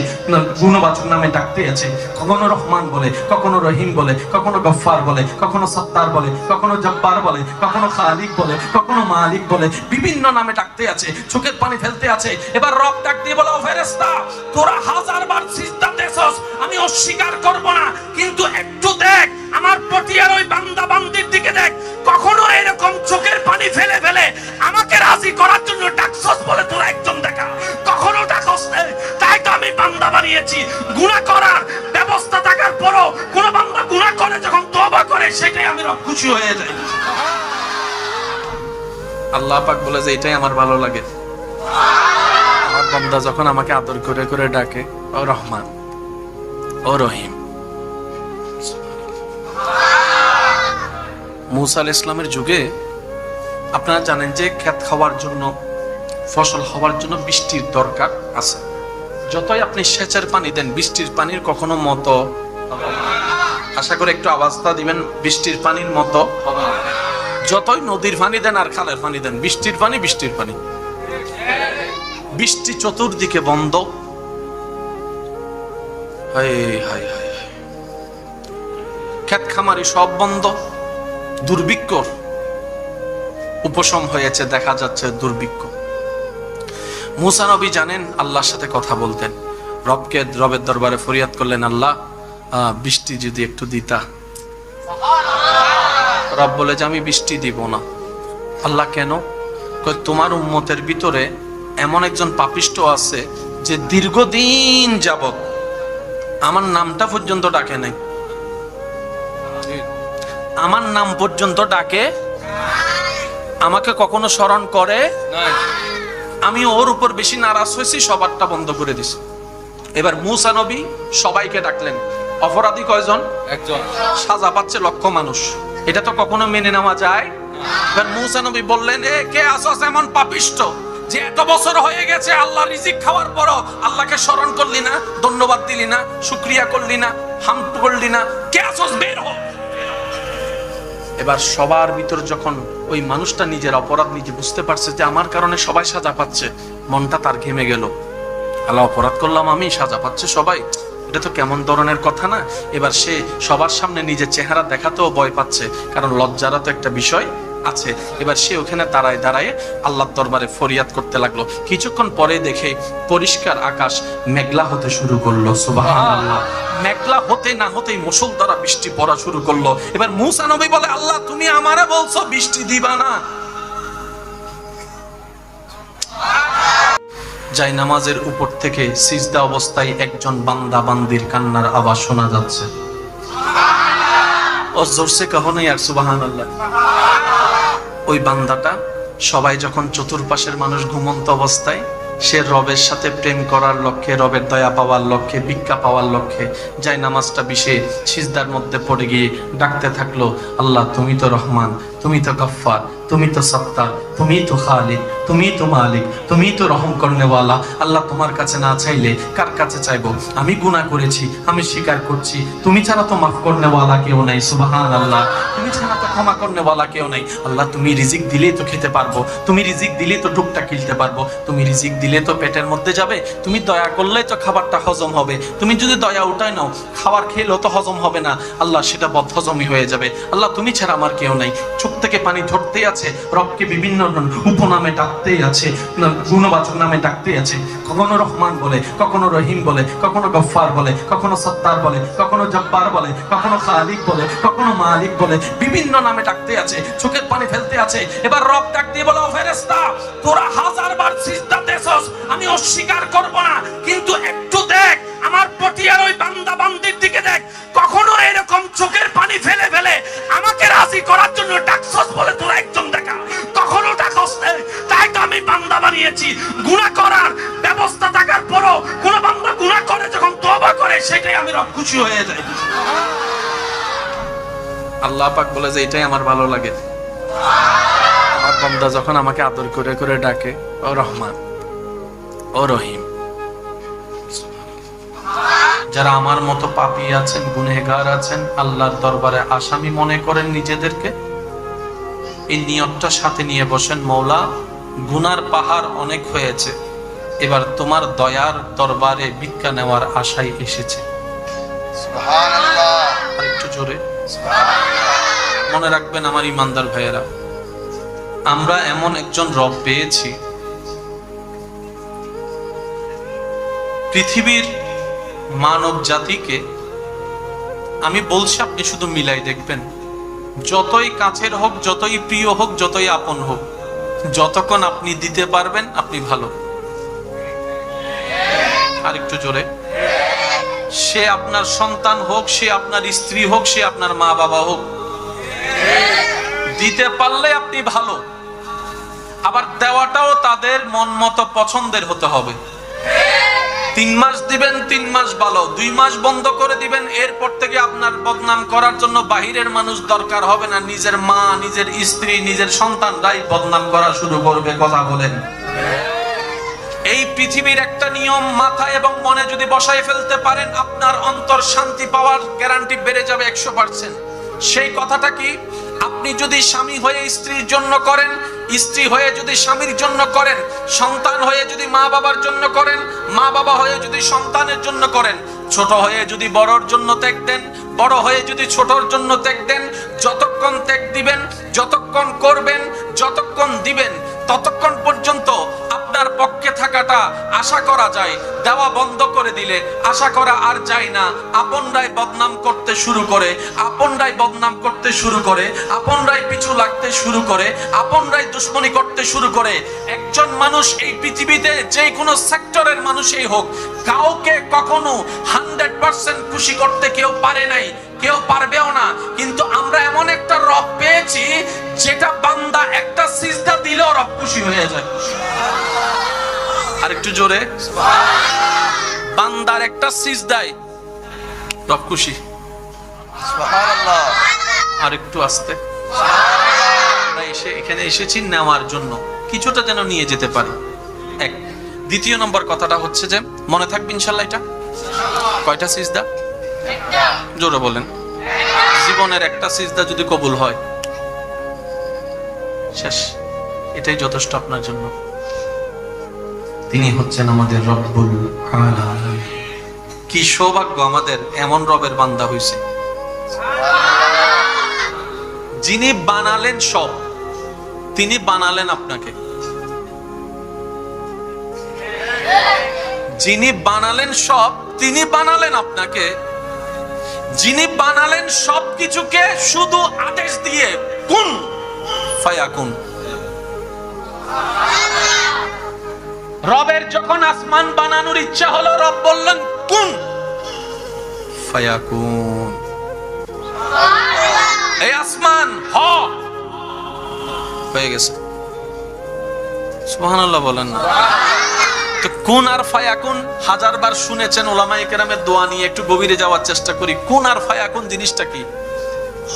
গুণবাচক নামে ডাকতেই আছে। কখনো রহমান বলে, কখনো রহিম বলে, কখনো গফফার বলে, কখনো সত্তার বলে, কখনো জব্বার বলে, কখনো খালিক বলে, কখনো মালিক বলে, বিভিন্ন নামে ডাকতে আছে, চোখের পানি ফেলতে আছে। এবার রব ডাক দিয়ে বলে, ও ফেরেশতা তোরা 1000 বার সিজদা দেছস, আমি অস্বীকার করব না, কিন্তু একটু দেখ আমার পটিয়ার ওই বান্দা বান্দির দিকে দেখ, কখনো এরকম চোখের পানি ফেলে ফেলে আমাকে রাজি করার জন্য ডাকছস বলে তোরা একজন দেখা, কখনো ডাকস না। তাই তো আমি বান্দা বানিয়েছি। গুনাহ করার ব্যবস্থা থাকার পরও কোন বান্দা গুনাহ করে যখন তওবা করে সেটাই আমি রব খুশি হয়ে যাই। আল্লাহ পাক বলে যে এটাই আমার ভালো লাগে, আমার বান্দা যখন আমাকে আদর করে করে ডাকে, ও রহমান, ও রহিম। মুসা আলাইহিস সালামের যুগে আপনারা জানেন যে ক্ষেত খাওয়ার জন্য, ফসল হওয়ার জন্য বৃষ্টির দরকার আছে। যতই আপনি সেচের পানি দেন, বৃষ্টির পানির কখনো মতো, আশা করে একটু আওয়াজটা দিবেন, বৃষ্টির পানির মতো। যতই নদীর পানি দেন আর খালের পানি দেন, বৃষ্টির পানি বৃষ্টির পানি। বৃষ্টি চতুর্দিকে বন্ধ, ক্ষেত খামারি সব বন্ধ, দুর্ভিক্ষ উপশম হয়েছে, দেখা যাচ্ছে দুর্ভিক্ষ। মুসা নবী জানেন আল্লাহর সাথে কথা বলতেন, রবের দরবারে ফরিয়াদ করলেন, আল্লাহ বৃষ্টি যদি একটু দিতা। রব বলে যে আমি বৃষ্টি দিব না। আল্লাহ কেন? তোমার উম্মতের ভিতরে এমন একজন পাপিষ্ট আছে যে দীর্ঘদিন যাবত আমার নামটা পর্যন্ত ডাকে নাই, আমার নাম পর্যন্ত ডাকে, আমাকে কখনো স্মরণ করে নাই। আমি ওর উপর বেশি নারাজ হয়েছি, সবারটা বন্ধ করে দিছি। এবার মুসা নবী সবাইকে ডাকলেন। অপরাধী কয়জন? একজন। সাজা পাচ্ছে লক্ষ মানুষ, এটা তো কখনো মেনে নেওয়া যায়? এবার মুসা নবী বললেন, এ কে আসস এমন পাপিষ্ট যে এত বছর হয়ে গেছে আল্লাহ রিজিক খাওয়ার পরও আল্লাহকে স্মরণ করলি না, ধন্যবাদ দিলি না, শুকরিয়া করলি না, হামদ করলি না, কে আসস বের হ। এবার সবার ভিতর যখন ওই মানুষটা নিজের অপরাধ নিজে বুঝতে পারছে যে আমার কারণে সবাই সাজা পাচ্ছে, মনটা তার ঘেমে গেল। আল্লাহ অপরাধ করলাম আমি, সাজা পাচ্ছে সবাই, এটা তো কেমন ধরনের কথা না। এবার সে সবার সামনে নিজের চেহারা দেখাতেও ভয় পাচ্ছে, কারণ লজ্জারও তো একটা বিষয় আছে। এবার সে ওখানে দাঁড়ায় দাঁড়ায় আল্লাহর দরবারে ফরিয়াদ করতে লাগলো। কিছুক্ষণ পরে দেখে পরিষ্কার আকাশ মেঘলা হতে শুরু করলো। সুবহানাল্লাহ। মেঘলা হতে না হতেই মুষলধারে বৃষ্টি পড়া শুরু করলো। এবার মুসা নবী বলে, আল্লাহ তুমি আমারে বলছো বৃষ্টি দিবা না। যাই নামাজের উপর থেকে সিজদা অবস্থায় একজন বান্দা বান্দির কান্নার আওয়াজ শোনা যাচ্ছে। ও জোরসে কহো না ইয়ার সুবহানাল্লাহ। ওই বান্দাটা সবাই যখন চতুর্পাশের মানুষ ঘুমন্ত অবস্থায় সে রবের সাথে প্রেম করার লক্ষ্যে, রবের দয়া পাওয়ার লক্ষ্যে, ভিক্ষা পাওয়ার লক্ষ্যে যাই নামাজটা বিষে সিজদার মধ্যে পড়ে গিয়ে ডাকতে থাকলো, আল্লাহ তুমি তো রহমান, তুমি তো গফফার, তুমি তো সত্তার, তুমি তো খালিক, তুমি তো মালিক, তুমি তো রহম করনেওয়ালা। আল্লাহ তোমার কাছে না চাইলে কার কাছে চাইবো? আমি গুনাহ করেছি, আমি স্বীকার করছি, তুমি ছাড়া তো মাফ করনেওয়ালা কেউ নাই। সুবহানাল্লাহ। তুমি ছাড়া তো ক্ষমা করনেওয়ালা কেউ নাই। আল্লাহ তুমি রিজিক দিলেই তো খেতে পারবো, তুমি রিজিক দিলেই তো টুকটা কিনতে পারবো, তুমি রিজিক দিলে তো পেটের মধ্যে যাবে, তুমি দয়া করলেই তো খাবারটা হজম হবে, তুমি যদি দয়া উঠায় নাও খাবার খেলেও তো হজম হবে না, আল্লাহ সেটা বদহজমই হয়ে যাবে। আল্লাহ তুমি ছাড়া আমার কেউ নাই। চোখ থেকে পানি ঝরতেই আছে, আছে, রবকে বিভিন্ন উপনামে ডাকতেই আছে, গুণবাচক নামে ডাকতেই আছে। কখনো রহমান বলে, কখনো রহিম বলে, কখনো গফফার বলে, কখনো সত্তার বলে, কখনো জব্বার বলে, কখনো খালিক বলে, কখনো মালিক বলে, বিভিন্ন নামে ডাকতে আছে, চোখের পানি ফেলতে আছে। এবার রব ডাক দিয়ে বলে, ও ফেরেশতা, তোরা 1000 বার সিজদা দেছস, আমি অস্বীকার করব না, কিন্তু একটু দেখ আমার পটিয়ার ওই বান্দা বান্দির দিকে দেখ, কখনো এরকম চোখের পানি ফেলে ফেলে আমাকে রাজি করার জন্য ডাকছস বলে তোরা একজন দেখা, কখনো ডাকস না। তাই তো আমি বান্দা বানিয়েছি। গুনাহ করার ব্যবস্থা থাকার পরও কোন বান্দা গুনাহ করে যখন তওবা করে, সেটাই আমি রব খুশি হয়ে যাই। আল্লাহ পাক বলে যে এটাই আমার ভালো লাগে, আমার বান্দা যখন আমাকে আদর করে করে ডাকে, ও রহমান, ও রহিম। যারা আমার মতো পাপী আছেন, গুনেহগার আছেন, আল্লাহর দরবারে আসামি মনে করেন নিজেদেরকে, এই নিয়তটা সাথে নিয়ে বসেন, মওলা গুনার পাহাড় অনেক হয়েছে, এবার তোমার দয়ার দরবারে ভিক্ষা নেওয়ার আশায় এসেছে। সুবহানাল্লাহ। আর একটু জোরে সুবহানাল্লাহ। মনে রাখবেন আমার ইমানদার ভাইয়েরা, আমরা এমন একজন রব পেয়েছি, পৃথিবীর মানব জাতিকে আমি বলছি, আপনি শুধু মিলাই দেখবেন, যতই কাছের হোক, যতই প্রিয় হোক, যতই আপন হোক, যতক্ষণ আপনি দিতে পারবেন আপনি ভালো। আর একটু জোরে, সে আপনার সন্তান হোক, সে আপনার স্ত্রী হোক, সে আপনার মা বাবা হোক, দিতে পারলে আপনি ভালো। আবার দেওয়াটাও তাদের মন মতো পছন্দের হতে হবে। 3 মাস দিবেন, 3 মাস ভালো, 2 মাস বন্ধ করে দিবেন, এরপর থেকে আপনার বদনাম করার জন্য বাহিরের মানুষ দরকার হবে না, নিজের মা, নিজের স্ত্রী, নিজের সন্তানরাই বদনাম করা শুরু করবে। কথা বলেন। এই পৃথিবীর একটা নিয়ম মাথায় এবং মনে যদি বসায় ফেলতে পারেন, আপনার অন্তর শান্তি পাওয়ার গ্যারান্টি বেড়ে যাবে 100%। সেই কথাটা কি? আপনি যদি স্বামী হয়ে স্ত্রীর জন্য করেন, স্ত্রী হয়ে যদি স্বামীর জন্য করেন, সন্তান হয়ে যদি মা বাবার জন্য করেন, মা বাবা হয়ে যদি সন্তানের জন্য করেন, ছোট হয়ে যদি বড়র জন্য ত্যাগ দেন, বড় হয়ে যদি ছোটর জন্য ত্যাগ দেন, যতক্ষণ ত্যাগ দিবেন, যতক্ষণ করবেন, যতক্ষণ দিবেন, ততক্ষণ পর্যন্ত আপনার পক্ষে থাকাটা আশা করা যায়। দেওয়া বন্ধ করে দিলে আশা করা আর যায় না। আপনরাই বদনাম করতে শুরু করে, আপনরাই বদনাম করতে শুরু করে, আপনরাই পিছু লাগতে শুরু করে, আপনরাই দুশ্মনী করতে শুরু করে। একজন মানুষ এই পৃথিবীতে যে কোনো সেক্টরের মানুষই হোক, কাউকে কখনো 100% খুশি করতে কেউ পারে নাই, কেউ পারবেও না। কিন্তু আমরা এমন একটা রব পেয়েছি, যেটা বান্দা একটা সিজদা দিলেও রব খুশি হয়ে যায়। আর একটু জোরে, বান্দার একটা সিজদায় রব খুশি। সুবহানাল্লাহ। আর একটু আস্তে। আমরা এখানে এসেছি নেওয়ার জন্য, কিছুটা যেন নিয়ে যেতে পারি। এক। দ্বিতীয় নম্বর কথাটা হচ্ছে যে, মনে থাকবে ইনশাআল্লাহ, এটা কয়টা সিজদা? একটা। জোরে বলেন। জীবনের একটা সিজদা যদি কবুল হয়, শেষ, এটাই যথেষ্ট আপনার জন্য। তিনি হচ্ছেন আমাদের রব্বুল আলামিন। কি সৌভাগ্য আমাদের, এমন রবের বান্দা হইছে, যিনি বানালেন সব। তিনি বানালেন আপনাকে, যিনি বানালেন সব, তিনি বানালেন আপনাকে, যিনি বানালেন সবকিছুকে শুধু আদেশ দিয়ে কুন ফায়াকুন। রবের যখন আসমান বানানোর ইচ্ছা হলো, রব বললেন কুন ফায়াকুন। এই আসমান হয়ে গেছে। সুবহানাল্লাহ বলেন না? তো কুন আর ফায়াকুন 1000 বার শুনেছেন উলামায়ে কেরামের দোয়া নিয়ে, একটু গভীরে যাওয়ার চেষ্টা করি। কুন আর ফায়াকুন জিনিসটা কি?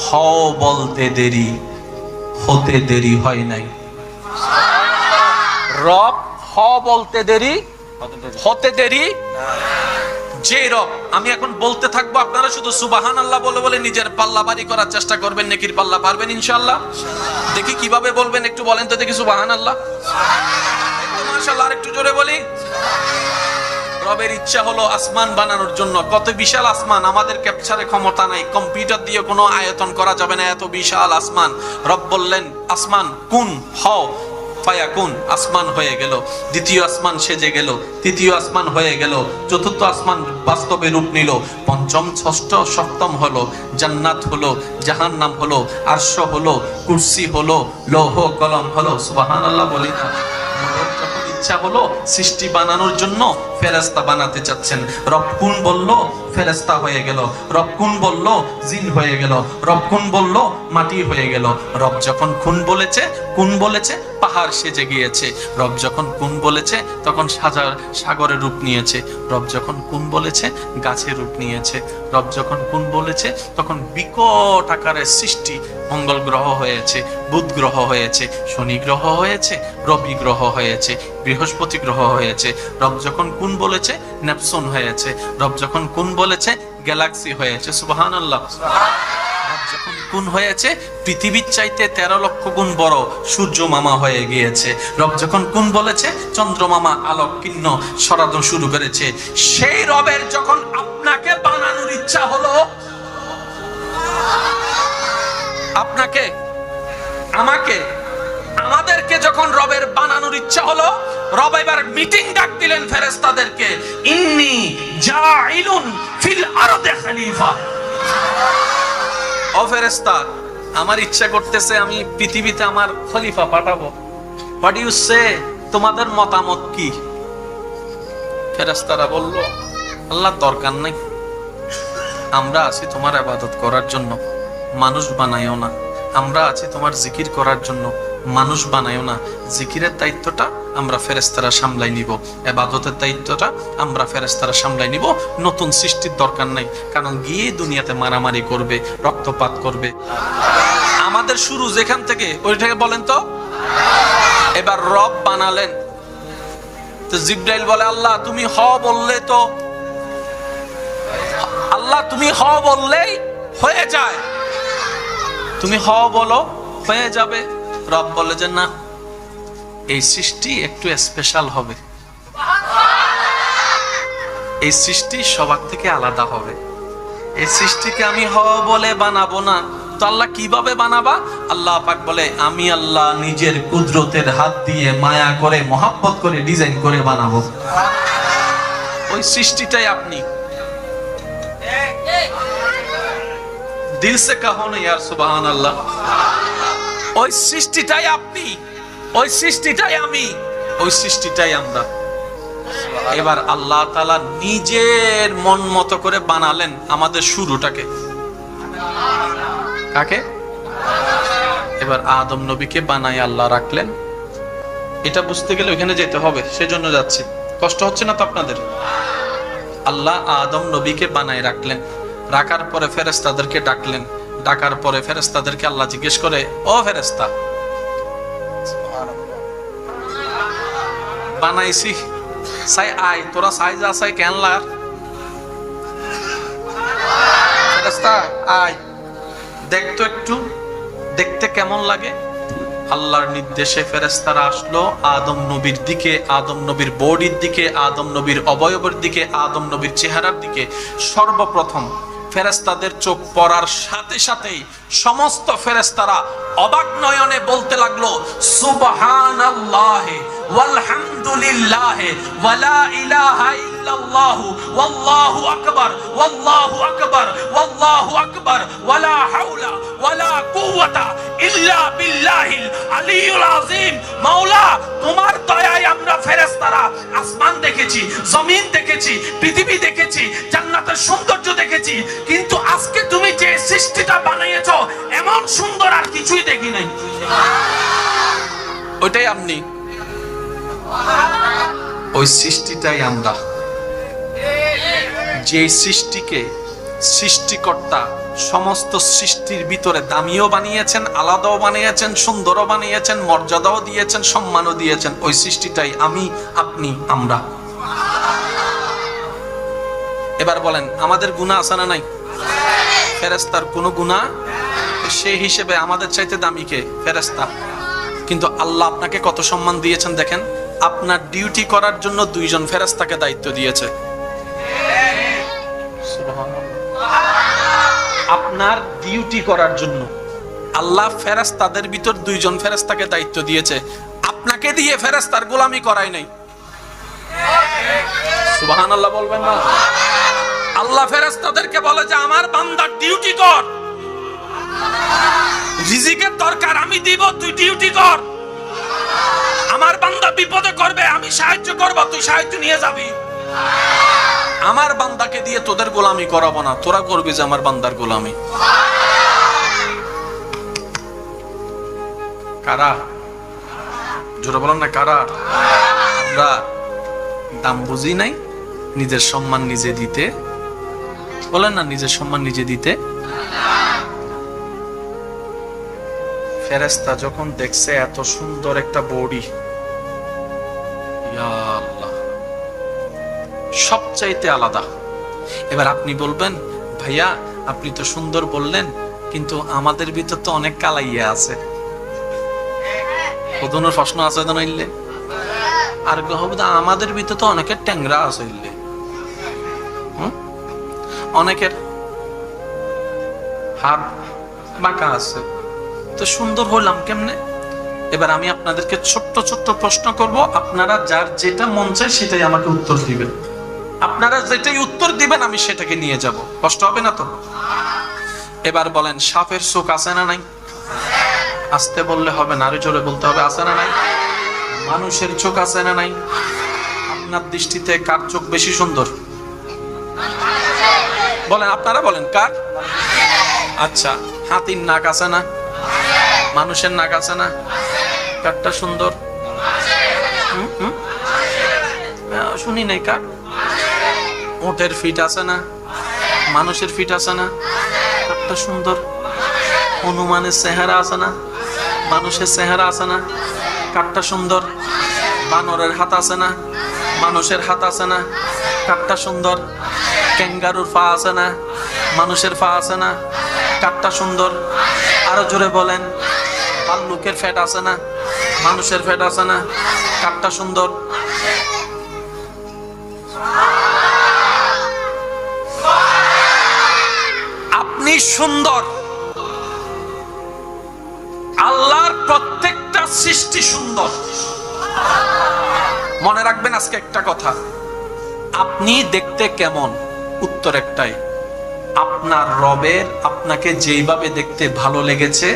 হও বলতে দেরি, হতে দেরি হয় নাই। রব হ বলতে দেরি, হতে দেরি। যে রব, আমি এখন বলতে থাকবো, আপনারা শুধু সুবহানাল্লাহ বলে বলে নিজের পাল্লা ভারী করার চেষ্টা করবেন। নেকির পাল্লা পারবেন ইনশাআল্লাহ? দেখি কিভাবে বলবেন, একটু বলেন তো দেখি। সুবহানাল্লাহ, মাশাআল্লাহ। আর একটু জোরে বলি। রবের ইচ্ছা হলো আসমান বানানোর জন্য। কত বিশাল আসমান, আমাদের ক্যাপচারে ক্ষমতা নাই, কম্পিউটার দিয়ে কোনো আয়তন করা যাবে না, এত বিশাল আসমান। রব বললেন আসমান কুন হও, ফায়াকুন, আসমান হয়ে গেল। দ্বিতীয় আসমান সেজে গেল, তৃতীয় আসমান হয়ে গেল, চতুর্থ আসমান বাস্তবে রূপ নিল, পঞ্চম ষষ্ঠ সপ্তম হলো, জান্নাত হলো, জাহান্নাম হলো, আরশ হলো, কুরসি হলো, লৌহ কলম হলো। সুবহানাল্লাহ বলি না? যখন ইচ্ছা হলো সৃষ্টি বানানোর জন্য ফেরেশতা বানাতে চাচ্ছেন, রব কুন বলল ফেরেশতা হয়ে গেল, রব কুন বলল জিন হয়ে গেল, রব কুন বলল মাটি হয়ে গেল। রব যখন কুন বলেছে পাহাড় সেজে গিয়েছে। রব যখন কুন বলেছে তখন সাগরের রূপ নিয়েছে। রব যখন কুন বলেছে গাছের রূপ নিয়েছে। রব যখন কুন বলেছে তখন বিকট আকারের সৃষ্টি, মঙ্গল গ্রহ হয়েছে, বুধ গ্রহ হয়েছে, শনি গ্রহ হয়েছে, রবি গ্রহ হয়েছে, বৃহস্পতি গ্রহ হয়েছে। রব যখন কুন বলেছে নেপচুন হয়েছে। রব যখন কুন বলেছে গ্যালাক্সি হয়েছে। সুবহানাল্লাহ। যখন কুন হয়েছে পৃথিবীর চাইতে 13 লক্ষ গুণ বড় সূর্য মামা হয়ে গিয়েছে। রব যখন কুন বলেছে চন্দ্রমামা আলোক কিন্ন সরানো শুরু করেছে। সেই রবের যখন আপনাকে বানানোর ইচ্ছা হলো, আপনাকে, আমাকে, আমাদেরকে যখন রবের বানানোর ইচ্ছা হলো, রব এবার মিটিং ডাক দিলেন ফেরেশতাদেরকে, ইন্নী জাইলুন ফিল আরদি খলিফা। ও ফেরেশতা, আমার ইচ্ছা করতেছে আমি পৃথিবীতে আমার খলিফা পাঠাবো। হোয়াট ইউ সে, তোমাদের মতামত কি? ফেরেশতারা বলল, আল্লাহ দরকার নাই, আমরা আছি তোমার ইবাদত করার জন্য, মানুষ বানাইও না। আমরা আছি তোমার জিকির করার জন্য, মানুষ বানাইও না। জিকিরের দায়িত্বটা আমরা ফেরেশতারা সামলাই নিব, ইবাদতের দায়িত্বটা আমরা ফেরেশতারা সামলাই নিব। নতুন সৃষ্টির দরকার নাই, কারণ গিয়ে দুনিয়াতে মারামারি করবে, রক্তপাত করবে। আমাদের শুরু যেখান থেকে, ওইটাকে বলেন তো। এবার রব বানালেন, তো জিবরাইল বলে, আল্লাহ তুমি হ বললে তো, আল্লাহ তুমি হ বললেই হয়ে যায়, তুমি হ বলো হয়ে যাবে। রব বলে যে না, এই সৃষ্টি একটু স্পেশাল হবে, এই সৃষ্টি সবার থেকে আলাদা হবে। এই সৃষ্টিকে আমি হ বলে বানাবো না। তো আল্লাহ কিভাবে বানাবা? আল্লাহ পাক বলে, আমি আল্লাহ নিজের কুদরতের হাত দিয়ে মায়া করে মহব্বত করে ডিজাইন করে বানাবো। ওই সৃষ্টিটাই আপনি। দিল সে কাহো না ইয়ার সুবহানাল্লাহ। ওই সৃষ্টিটাই আপনি, ওই সৃষ্টিটাই আমি, ওই সৃষ্টিটাই আমরা। এবার আল্লাহ তাআলা নিজের মন মতো করে বানালেন আমাদের শুরুটাকে। কাকে? এবার আদম নবীকে বানাই আল্লাহ রাখলেন। এটা বুঝতে গেলে ওখানে যেতে হবে, সেজন্য যাচ্ছি। কষ্ট হচ্ছে না তো আপনাদের? আল্লাহ আদম নবীকে বানাই রাখলেন, রাখার পরে ফেরেশতাদেরকে ডাকলেন। ডাকার পরে ফেরেশতাদেরকে আল্লাহ জিজ্ঞেস করে, ও ফেরেশতা, বানাইছি সাই আই, তোরা সাই যা সাই কেন লাগ? ফেরেশতা আয়, দেখতো একটু, দেখতে কেমন লাগে। আল্লাহর নির্দেশে ফেরেশতারা আসলো আদম নবীর দিকে, আদম নবীর বডির দিকে, আদম নবীর অবয়বের দিকে, আদম নবীর চেহারার দিকে। সর্বপ্রথম ফেরেশতাদের চোখ পড়ার সাথে সাথেই সমস্ত ফেরেশতারা অবাক নয়নে বলতে লাগলো, সুবহানাল্লাহি ওয়ালহামদুলিল্লাহি ওয়ালা ইলাহা ইল্লাল্লাহু ওয়াল্লাহু আকবার ওয়াল্লাহু আকবার ওয়াল্লাহু আকবার ওয়ালা হাওলা ওয়ালা কুওয়াতা ইল্লা বিল্লাহিল আলিয়্যুল আযীম। মাওলা, তোমার দয়ায় আমরা ফেরেশতারা আসমান দেখেছি, জমিন দেখেছি, পৃথিবী দেখেছি, জান্নাতের সৌন্দর্য দেখেছি, কিন্তু আজকে তুমি যে সৃষ্টিটা বানিয়েছো এমন সুন্দর আর কিছুই দেখি নাই। ওইটাই আপনি, ওই সৃষ্টিটাই আমরা। যে সৃষ্টিকে সৃষ্টিকর্তা সমস্ত সৃষ্টির ভিতরে দামিও বানিয়েছেন, আলাদাও বানিয়েছেন, সুন্দরও বানিয়েছেন, মর্যাদাও দিয়েছেন, সম্মানও দিয়েছেন, ওই সৃষ্টিটাই আমি, আপনি, আমরা। এবার বলেন, আমাদের গুনাহ আছে না নাই? ফেরেশতার কোনো গুনাহ, সেই হিসেবে আমাদের চাইতে দামি কে? ফেরেশতা। কিন্তু আল্লাহ আপনাকে কত সম্মান দিয়েছেন দেখেন। আপনার ডিউটি করার জন্য 2 জন ফেরেশতাকে দায়িত্ব দিয়েছে। আপনার ডিউটি করার জন্য আল্লাহ ফেরেশতাদের ভিতর 2 জন ফেরেশতাকে দায়িত্ব দিয়েছে। আপনাকে দিয়ে ফেরেশতার গোলামি করাই নাই। সুবহানাল্লাহ বলবেন না? আল্লাহ ফেরেশতাদেরকে বলে যে আমার বান্দার ডিউটি কর, রিজিকের দরকার আমি দিব, তুই ডিউটি কর। আমার বান্দা বিপদে করবে, আমি সাহায্য করব, তুই সাহায্য নিয়ে যাবি। আমার বান্দাকে দিয়ে তোদের গোলামি করাবো না, তোরা করবি যে আমার বান্দার গোলামি। কারা? জোরে বলেন না কারা? আমরা দাম বুঝি নাই, নিজের সম্মান নিজে দিতে, বলেন না নিজের সম্মান নিজে দিতে। ফেরেশতা যখন দেখছে এত সুন্দর একটা বডি, ইয়া আল্লাহ, সবচাইতে আলাদা। এবার আপনি বলবেন ভাইয়া আপনি তো সুন্দর বললেন, কিন্তু আমাদের ভিতর তো অনেক কালাইয়া আছে। কতনোর প্রশ্ন আছে তো নইলে আর আমাদের ভিতর তো অনেকের ট্যাংরা আছে, অনেকের হাত বাঁকা আছে, তো সুন্দর হইলাম কেমনে? এবার আমি আপনাদেরকে ছোট্ট ছোট্ট প্রশ্ন করব, আপনারা যার যেটা মন চায় সেটাই আমাকে উত্তর দিবেন। আপনারা যেটাই উত্তর দিবেন আমি সেটাকে নিয়ে যাব, কষ্ট হবে না তো? এবার বলেন সাপের চোখ আছে না নাই? আস্তে বললে হবে না, আরো জোরে বলতে হবে, আছে না নাই? মানুষের চোখ আছে না নাই? আপনার দৃষ্টিতে কার চোখ বেশি সুন্দর? বলেন, আপনারা বলেন কার? আচ্ছা, হাতির নাক আছে না? মানুষের নাক আছে না? কারটা সুন্দর? শুনি নাই কার? উটের ফিট আছে না? মানুষের ফিট আছে না? কারটা সুন্দর? হনুমানের চেহারা আছে না? মানুষের চেহারা আছে না? কারটা সুন্দর? বানরের হাত আছে না? মানুষের হাত আছে না? কারটা সুন্দর? ক্যাঙ্গারুর পা আছে না? মানুষের পা আছে না? কারটা সুন্দর? আরো জোরে বলেন। ভাল্লুকের ফ্যাট আছে না? মানুষের ফ্যাট আছে না? কারটা সুন্দর? আপনি সুন্দর, আল্লাহর প্রত্যেকটা সৃষ্টি সুন্দর। মনে রাখবেন আজকে একটা কথা, আপনি দেখতে কেমন? উত্তর একটাই, আপনার রবের আপনাকে যেইভাবে দেখতে ভালো লেগেছে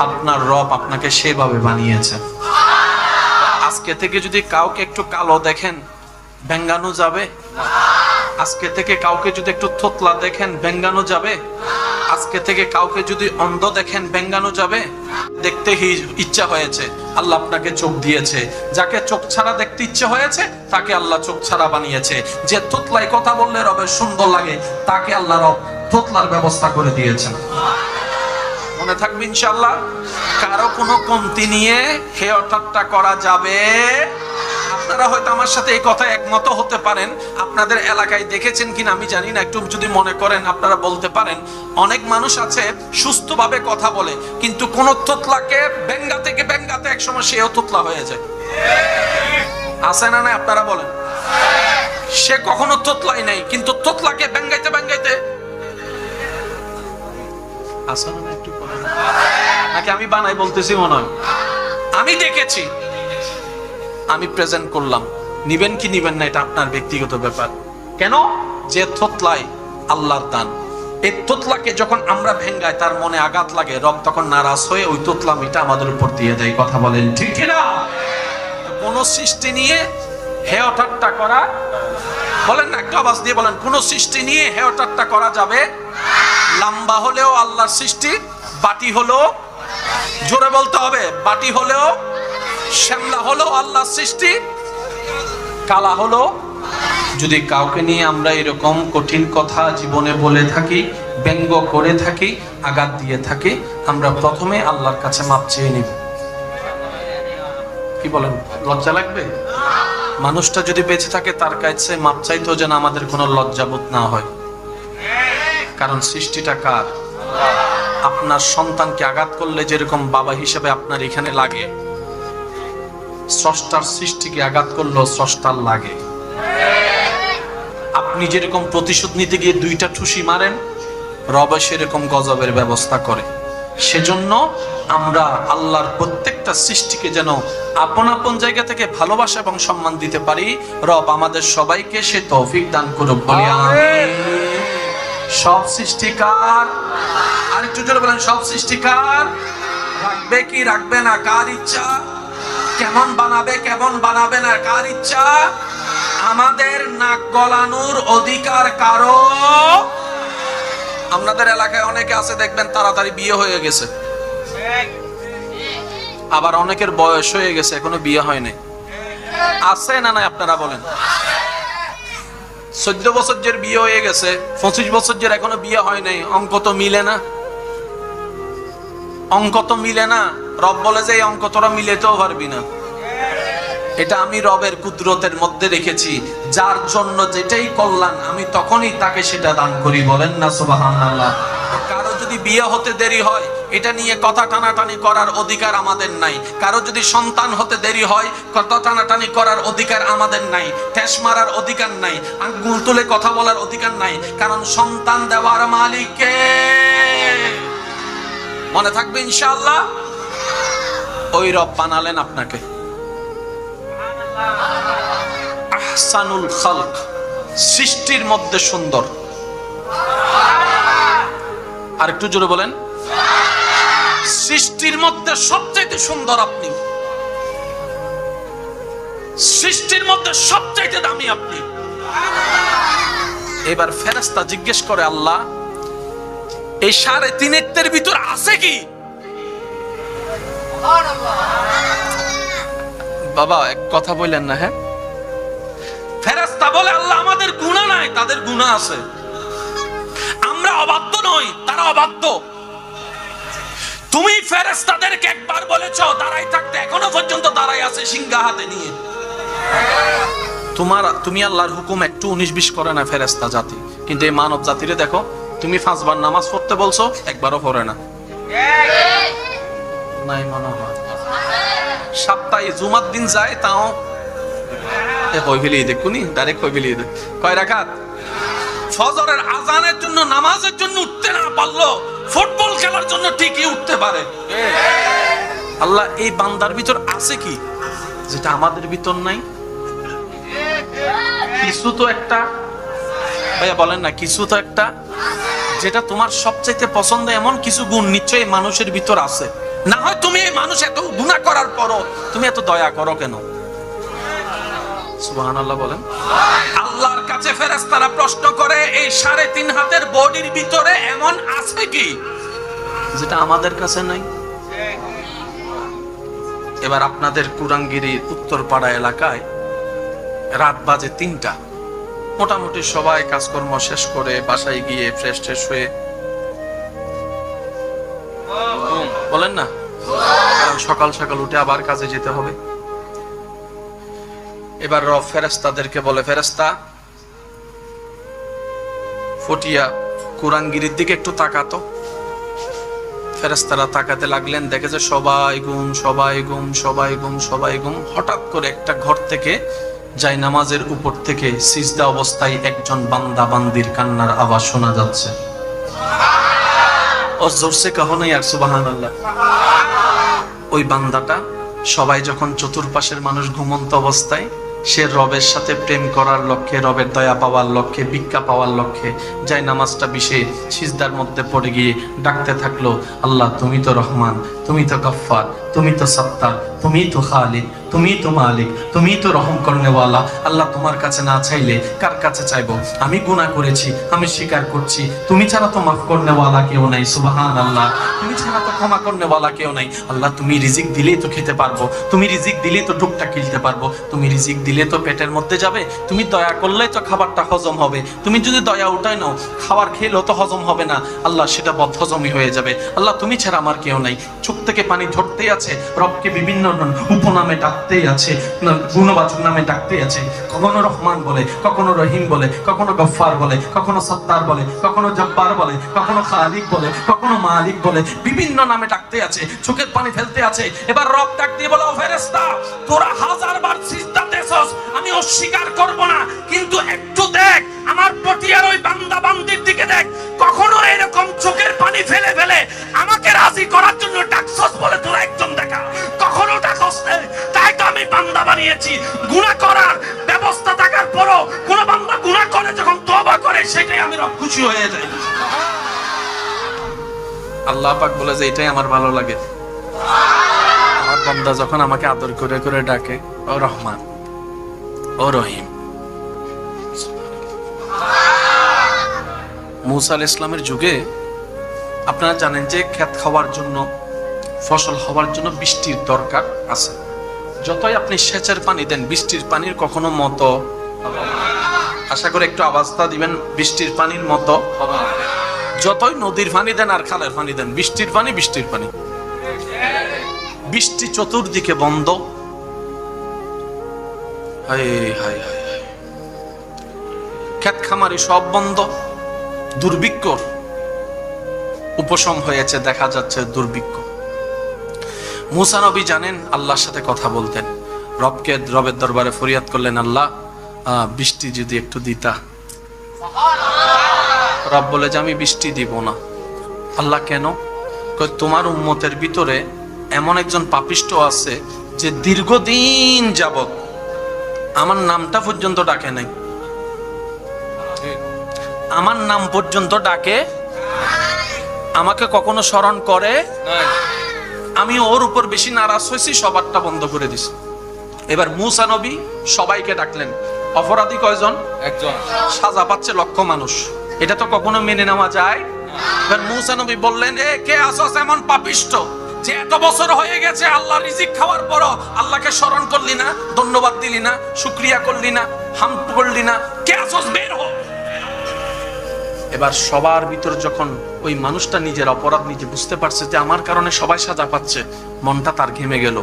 আপনার রব আপনাকে সেভাবে বানিয়েছে। আজকে থেকে যদি কাউকে একটু কালো দেখেন ব্যঙ্গানো যাবে? আজকে থেকে কাউকে যদি একটু থোতলা দেখেন ব্যঙ্গানো যাবে? আজকে থেকে কাউকে যদি অন্ধ দেখেন ব্যঙ্গানো যাবে? দেখতে ইচ্ছা হয়েছে, আল্লাহ আপনাকে চোখ দিয়েছে। যাকে চোখ ছাড়া দেখতে ইচ্ছে হয়েছে তাকে আল্লাহ চোখ ছাড়া বানিয়েছে। যে থোতলায় কথা বললে রবের সুন্দর লাগে তাকে আল্লাহ রব থোতলার ব্যবস্থা করে দিয়েছেন। মনে থাকবে ইনশাআল্লাহ। কারো কোনো কমতি নিয়ে হেয় ঠাট্টা করা যাবে। আপনারা হয়তো আমার সাথে এই কথা একমত হতে পারেন, আপনাদের এলাকায় দেখেছেন কিনা আমি জানি না, একটু যদি মনে করেন আপনারা বলতে পারেন। অনেক মানুষ আছে সুস্থভাবে কথা বলে, কিন্তু কোন তোতলাকে ব্যঙ্গাতে একসময় সেও তোতলা হয়ে যায়। আছে না? না আপনারা বলেন। সে কখনো তোতলাই নাই, কিন্তু তোতলাকে ব্যঙ্গাইতে আছে না? একটু নাকি আমি বানাই বলতেছি মনে হয়? আমি দেখেছি, আমি প্রেজেন্ট করলাম। নিবেন কি নিবেন না এটা আপনার ব্যক্তিগত ব্যাপার। কেন? যে থোতলায় আল্লাহর দান, এই তোতলাকে যখন আমরা ভেঙ্গাই তার মনে আঘাত লাগে, রব তখন নারাজ হয়ে ওই তোতলামিটা আমাদের উপর দিয়ে দেয়। কথা বলেন ঠিক কিনা? কোন সৃষ্টি নিয়ে হেয় ঠাট্টা করা, বলেন না একটা আওয়াজ দিয়ে বলেন, কোন সৃষ্টি নিয়ে হেয় ঠাট্টা করা যাবে? লম্বা হলেও আল্লাহর সৃষ্টি, বাটি হলো, জোরে বলতে হবে, বাটি হলেও, শ্যামলা হলো আল্লাহর সৃষ্টি, কালা হলো। যদি কাউকে নিয়ে আমরা এরকম কঠিন কথা জীবনে বলে থাকি, ব্যঙ্গ করে থাকি, আঘাত দিয়ে থাকি, আমরা প্রথমে আল্লাহর কাছে মাপ চেয়ে নিব। কি বলেন? লজ্জা লাগবে? মানুষটা যদি বেঁচে থাকে তার কাছে মাপ চাইতেও যেন আমাদের কোনো লজ্জাবোধ না হয়। কারণ সৃষ্টিটা কার? আপনার সন্তানকে আঘাত করলে যেরকম বাবা হিসেবে আপনার এখানে লাগে, স্রষ্টার সৃষ্টিকে আঘাত করলেও স্রষ্টার লাগে। আপনি যেরকম প্রতিশোধ নিতে গিয়ে দুইটা ঠুসি মারেন, রব সেরকম গজবের ব্যবস্থা করে। সেজন্য আমরা আল্লাহর প্রত্যেকটা সৃষ্টিকে যেন আপন আপন জায়গা থেকে ভালোবাসা এবং সম্মান দিতে পারি। রব আমাদের সবাইকে সে তৌফিক দান করুক, বলি আমিন। সব সৃষ্টিকার, আরেকটু জোরে বলেন, সব সৃষ্টিকার। রাখবে কি রাখবে না কার ইচ্ছা, কেমন বানাবে কেমন বানাবে না কার ইচ্ছা। আমাদের নাক গলানোর অধিকার কারো। আপনাদের এলাকায় অনেকে আছে দেখবেন তাড়াতাড়ি বিয়ে হয়ে গেছে, আবার অনেকের বয়স হয়ে গেছে এখনো বিয়ে হয়নি। আছে না নাই আপনারা বলেন? 14 বছর যে বিয়ে হয়ে গেছে, 25 বছর যে এখনো বিয়ে হয় নাই। অঙ্ক তো মিলে না, অঙ্ক তো মিলে না। রব বলে যে এই অঙ্ক তোরা মিলেতেও পারবি না। এটা আমি রবের কুদরতের মধ্যে রেখেছি, যার জন্য যেটাই কল্যাণ আমি তখনই তাকে সেটা দান করি। বলেন না সুবহানাল্লাহ। কারো যদি বিয়ে হতে দেরি হয়, এটা নিয়ে কথা টানাটানি করার অধিকার আমাদের নাই। কারো যদি সন্তান হতে দেরি হয়, কথা টানাটানি করার অধিকার আমাদের নাই। ঠেস মারার অধিকার নাই, আঙ্গুল তুলে কথা বলার অধিকার নাই। কারণ সন্তান দেওয়ার মালিক কে? মনে থাকবে ইনশাআল্লাহ। ওই রব বানালেন আপনাকে। আহসানুল খালক, সৃষ্টির মধ্যে সুন্দর। আর একটু জোরে বলেন, সৃষ্টির মধ্যে সবচাইতে সুন্দর আপনি, সৃষ্টির মধ্যে সবচাইতে দামি আপনি। এবার ফেরেশতা জিজ্ঞেস করে, আল্লাহ এই 3.5 ভিতর আছে কি? বাবা এক কথা বললেন না। হ্যাঁ, ফেরেশতা বলে আল্লাহ আমাদের গুনাহ নাই, তাদের গুনাহ আছে। আমরা অবাধ্য নই, তারা অবাধ্য। তুমি ফেরেশতাদেরকে একবার বলেছো দাঁড়াই থাকতে, এখনো পর্যন্ত দাঁড়াই আছে সিংহা হাতে নিয়ে। তুমি আল্লাহর হুকুম একটু 19-20 করে না ফেরেশতা জাতি, কিন্তু এই মানব জাতিরে দেখো, তুমি 5 বার নামাজ পড়তে বলছো, একবারও পড়ে না। নাই মনে হয় সপ্তাহে জুমার দিন যায়, তাও কয় রাকাত? ফজরের আজানের জন্য, নামাজের জন্য উঠতে না পারলো, ফুটবল খেলার জন্য ঠিকই উঠতে পারে। আল্লাহ এই বান্দার ভিতর আছে কি যেটা আমাদের ভিতর নাই? কিছু তো একটা, ভাইয়া বলেন না, কিছু তো একটা যেটা তোমার সবচাইতে পছন্দ, এমন কিছু গুণ নিশ্চয়ই মানুষের ভিতর আছে। না হয় তুমি এই মানুষ এত গুনাহ করার পরও তুমি এত দয়া করো কেন? সুবহানাল্লাহ বলেন। আল্লাহর কাছে ফেরেশতারা প্রশ্ন করে, এই 3.5 হাতের বডির ভিতরে এমন আছে কি যেটা আমাদের কাছে নাই? এবার আপনাদের কুরাঙ্গিরির উত্তরপাড়া এলাকায় রাত বাজে 3টা। মোটামুটি সবাই কাজকর্ম শেষ করে বাসায় গিয়ে ফ্রেশ ট্রেশ হয়ে, বলেন না, সকাল সকাল উঠে আবার কাজে যেতে হবে। এবার রব ফেরেশতাদেরকে বলে, ফেরেশতা ফটিয়া কুরাঙ্গিরির দিকে একটু তাকাতো। ফেরেশতারা তাকাতে লাগলেন, দেখে যে সবাই ঘুম, সবাই ঘুম, সবাই ঘুম, সবাই ঘুম। হঠাৎ করে একটা ঘর থেকে যাই নামাজের উপর থেকে সিজদা অবস্থায় একজন বান্দা বান্দির কান্নার আওয়াজ শোনা যাচ্ছে। ও জোরসে কাহো নাই আর সুবহানাল্লাহ। ওই বান্দাটা, সবাই যখন চতুর্পাশের মানুষ ঘুমন্ত অবস্থায়, সে রবের সাথে প্রেম করার লক্ষ্যে, রবের দয়া পাওয়ার লক্ষ্যে, ভিক্ষা পাওয়ার লক্ষ্যে যাই নামাজটা বিশে সিজদার মধ্যে পড়ে গিয়ে ডাকতে থাকলো, আল্লাহ তুমি তো রহমান, তুমি তো গফফার, তুমি তো সত্তার, তুমি তো খালিক, তুমি তো মালিক, তুমি তো রহম করনেওয়ালা। আল্লাহ তোমার কাছে না চাইলে কার কাছে চাইবো? আমি গুনাহ করেছি, আমি স্বীকার করছি, তুমি ছাড়া তো মাফ করনেওয়ালা কেউ নাই। সুবহানাল্লাহ। তুমি ছাড়া তো ক্ষমা করনেওয়ালা কেউ নাই। আল্লাহ তুমি রিজিক দিলেই তো খেতে পারবো, তুমি রিজিক দিলেই তো টুকটা কিনতে পারবো, তুমি রিজিক দিলে তো পেটের মধ্যে যাবে, তুমি দয়া করলেই তো খাবারটা হজম হবে, তুমি যদি দয়া উঠাই নাও খাবার খেলেও তো হজম হবে না, আল্লাহ সেটা বদহজমই হয়ে যাবে। আল্লাহ তুমি ছাড়া আমার কেউ নাই। চোখ থেকে পানি ঝরতেই আছে, রবকে বিভিন্ন উপনামে ডাকতেই আছে, গুণবাচক নামে ডাকতেই আছে। কখনো রহমান বলে, কখনো রহিম বলে, কখনো গফফার বলে, কখনো সত্তার বলে, কখনো জব্বার বলে, কখনো খালিক বলে, কখনো মালিক বলে, বিভিন্ন নামে ডাকতে আছে, চোখের পানি ফেলতে আছে। এবার রব ডাক দিয়ে বলে, ও ফেরেশতা, তোরা 1000বার সিজদা দেছস, আমি অস্বীকার করব না, কিন্তু একটু দেখ আমার পটিয়ার ওই বান্দা বান্দির দিকে দেখ, কখনো এরকম চোখের পানি ফেলে ফেলে আমাকে রাজি করার জন্য ডাকছস বলে তোরা একজন দেখা, কখনো ডাকস না। তাই তো আমি বান্দা বানিয়েছি। গুনাহ করার ব্যবস্থা থাকার পরও কোন বান্দা গুনাহ করে যখন তওবা করে, সেটাই আমি রব খুশি হয়ে যাই। আল্লাহ পাক বলে যে এটাই আমার ভালো লাগে, আমার বান্দা যখন আমাকে আদর করে করে ডাকে, ও রহমান, ও রহিম। মুসা আলাইহিস ইসলামের যুগে আপনারা জানেন যে ক্ষেত খাওয়ার জন্য, ফসল হওয়ার জন্য বৃষ্টির দরকার আছে। যতই আপনি সেচের পানি দেন, বৃষ্টির পানির কখনো মতো, আশা করে একটু আওয়াজটা দিবেন, বৃষ্টির পানির মতো। যতই নদীর পানি দেন আর খালের পানি দেন, বৃষ্টির পানি বৃষ্টির পানি। বৃষ্টি চতুর্দিকে বন্ধ, হায় হায় হায়, ক্ষেত খামারি সব বন্ধ, দুর্ভিক্ষর উপশম হয়েছে, দেখা যাচ্ছে দুর্ভিক্ষ। মুসা নবী জানেন আল্লাহর সাথে কথা বলতেন, রবের দরবারে ফরিয়াদ করলেন, আল্লাহ বৃষ্টি যদি একটু দিতা। রব বলে যে আমি বৃষ্টি দিব না। আল্লাহ কেন? তোমার উম্মতের ভিতরে এমন একজন পাপিষ্ট আছে যে দীর্ঘদিন যাবত আমার নামটা পর্যন্ত ডাকে নাই, আমার নাম পর্যন্ত ডাকে, আমাকে কখনো স্মরণ করে নাই। আমি ওর উপর বেশি নারাজ হয়েছি, সবারটা বন্ধ করে দিছি। এবার মুসা নবী সবাইকে ডাকলেন। অপরাধী কয়জন? একজন। সাজা পাচ্ছে লক্ষ মানুষ, এটা তো কখনো মেনে নেওয়া যায়। এবার মুসা নবী বললেন, এ কে আসস এমন পাপিষ্ট যে এত বছর হয়ে গেছে আল্লাহ রিজিক খাওয়ার পরও আল্লাহকে স্মরণ করলি না, ধন্যবাদ দিলি না, শুকরিয়া করলি না, হামদ করলি না, কে আসস, বের হ। এবার সবার ভিতর যখন ওই মানুষটা নিজের অপরাধ নিজে বুঝতে পারছে যে আমার কারণে সবাই সাজা পাচ্ছে, মনটা তার ঘেমে গেল।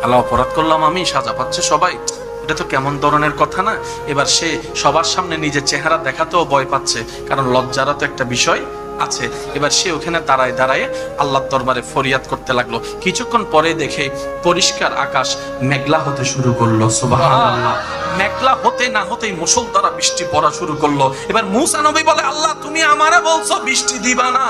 আল্লাহ, অপরাধ করলাম আমি, সাজা পাচ্ছে সবাই, এটা তো কেমন ধরনের কথা না। এবার সে সবার সামনে নিজের চেহারা দেখাতেও ভয় পাচ্ছে, কারণ লজ্জারও তো একটা বিষয় আছে। এবার সে ওখানে দাঁড়ায় দাঁড়ায় আল্লাহর দরবারে ফরিয়াদ করতে লাগলো। কিছুক্ষণ পরে দেখে পরিষ্কার আকাশ মেঘলা হতে শুরু করলো। সুবহানাল্লাহ। মেঘলা হতে না হতেই মুষলধারা বৃষ্টি পড়া শুরু করলো। এবার মুসা নবী বলে, আল্লাহ তুমি আমারে বলছো বৃষ্টি দিবা না,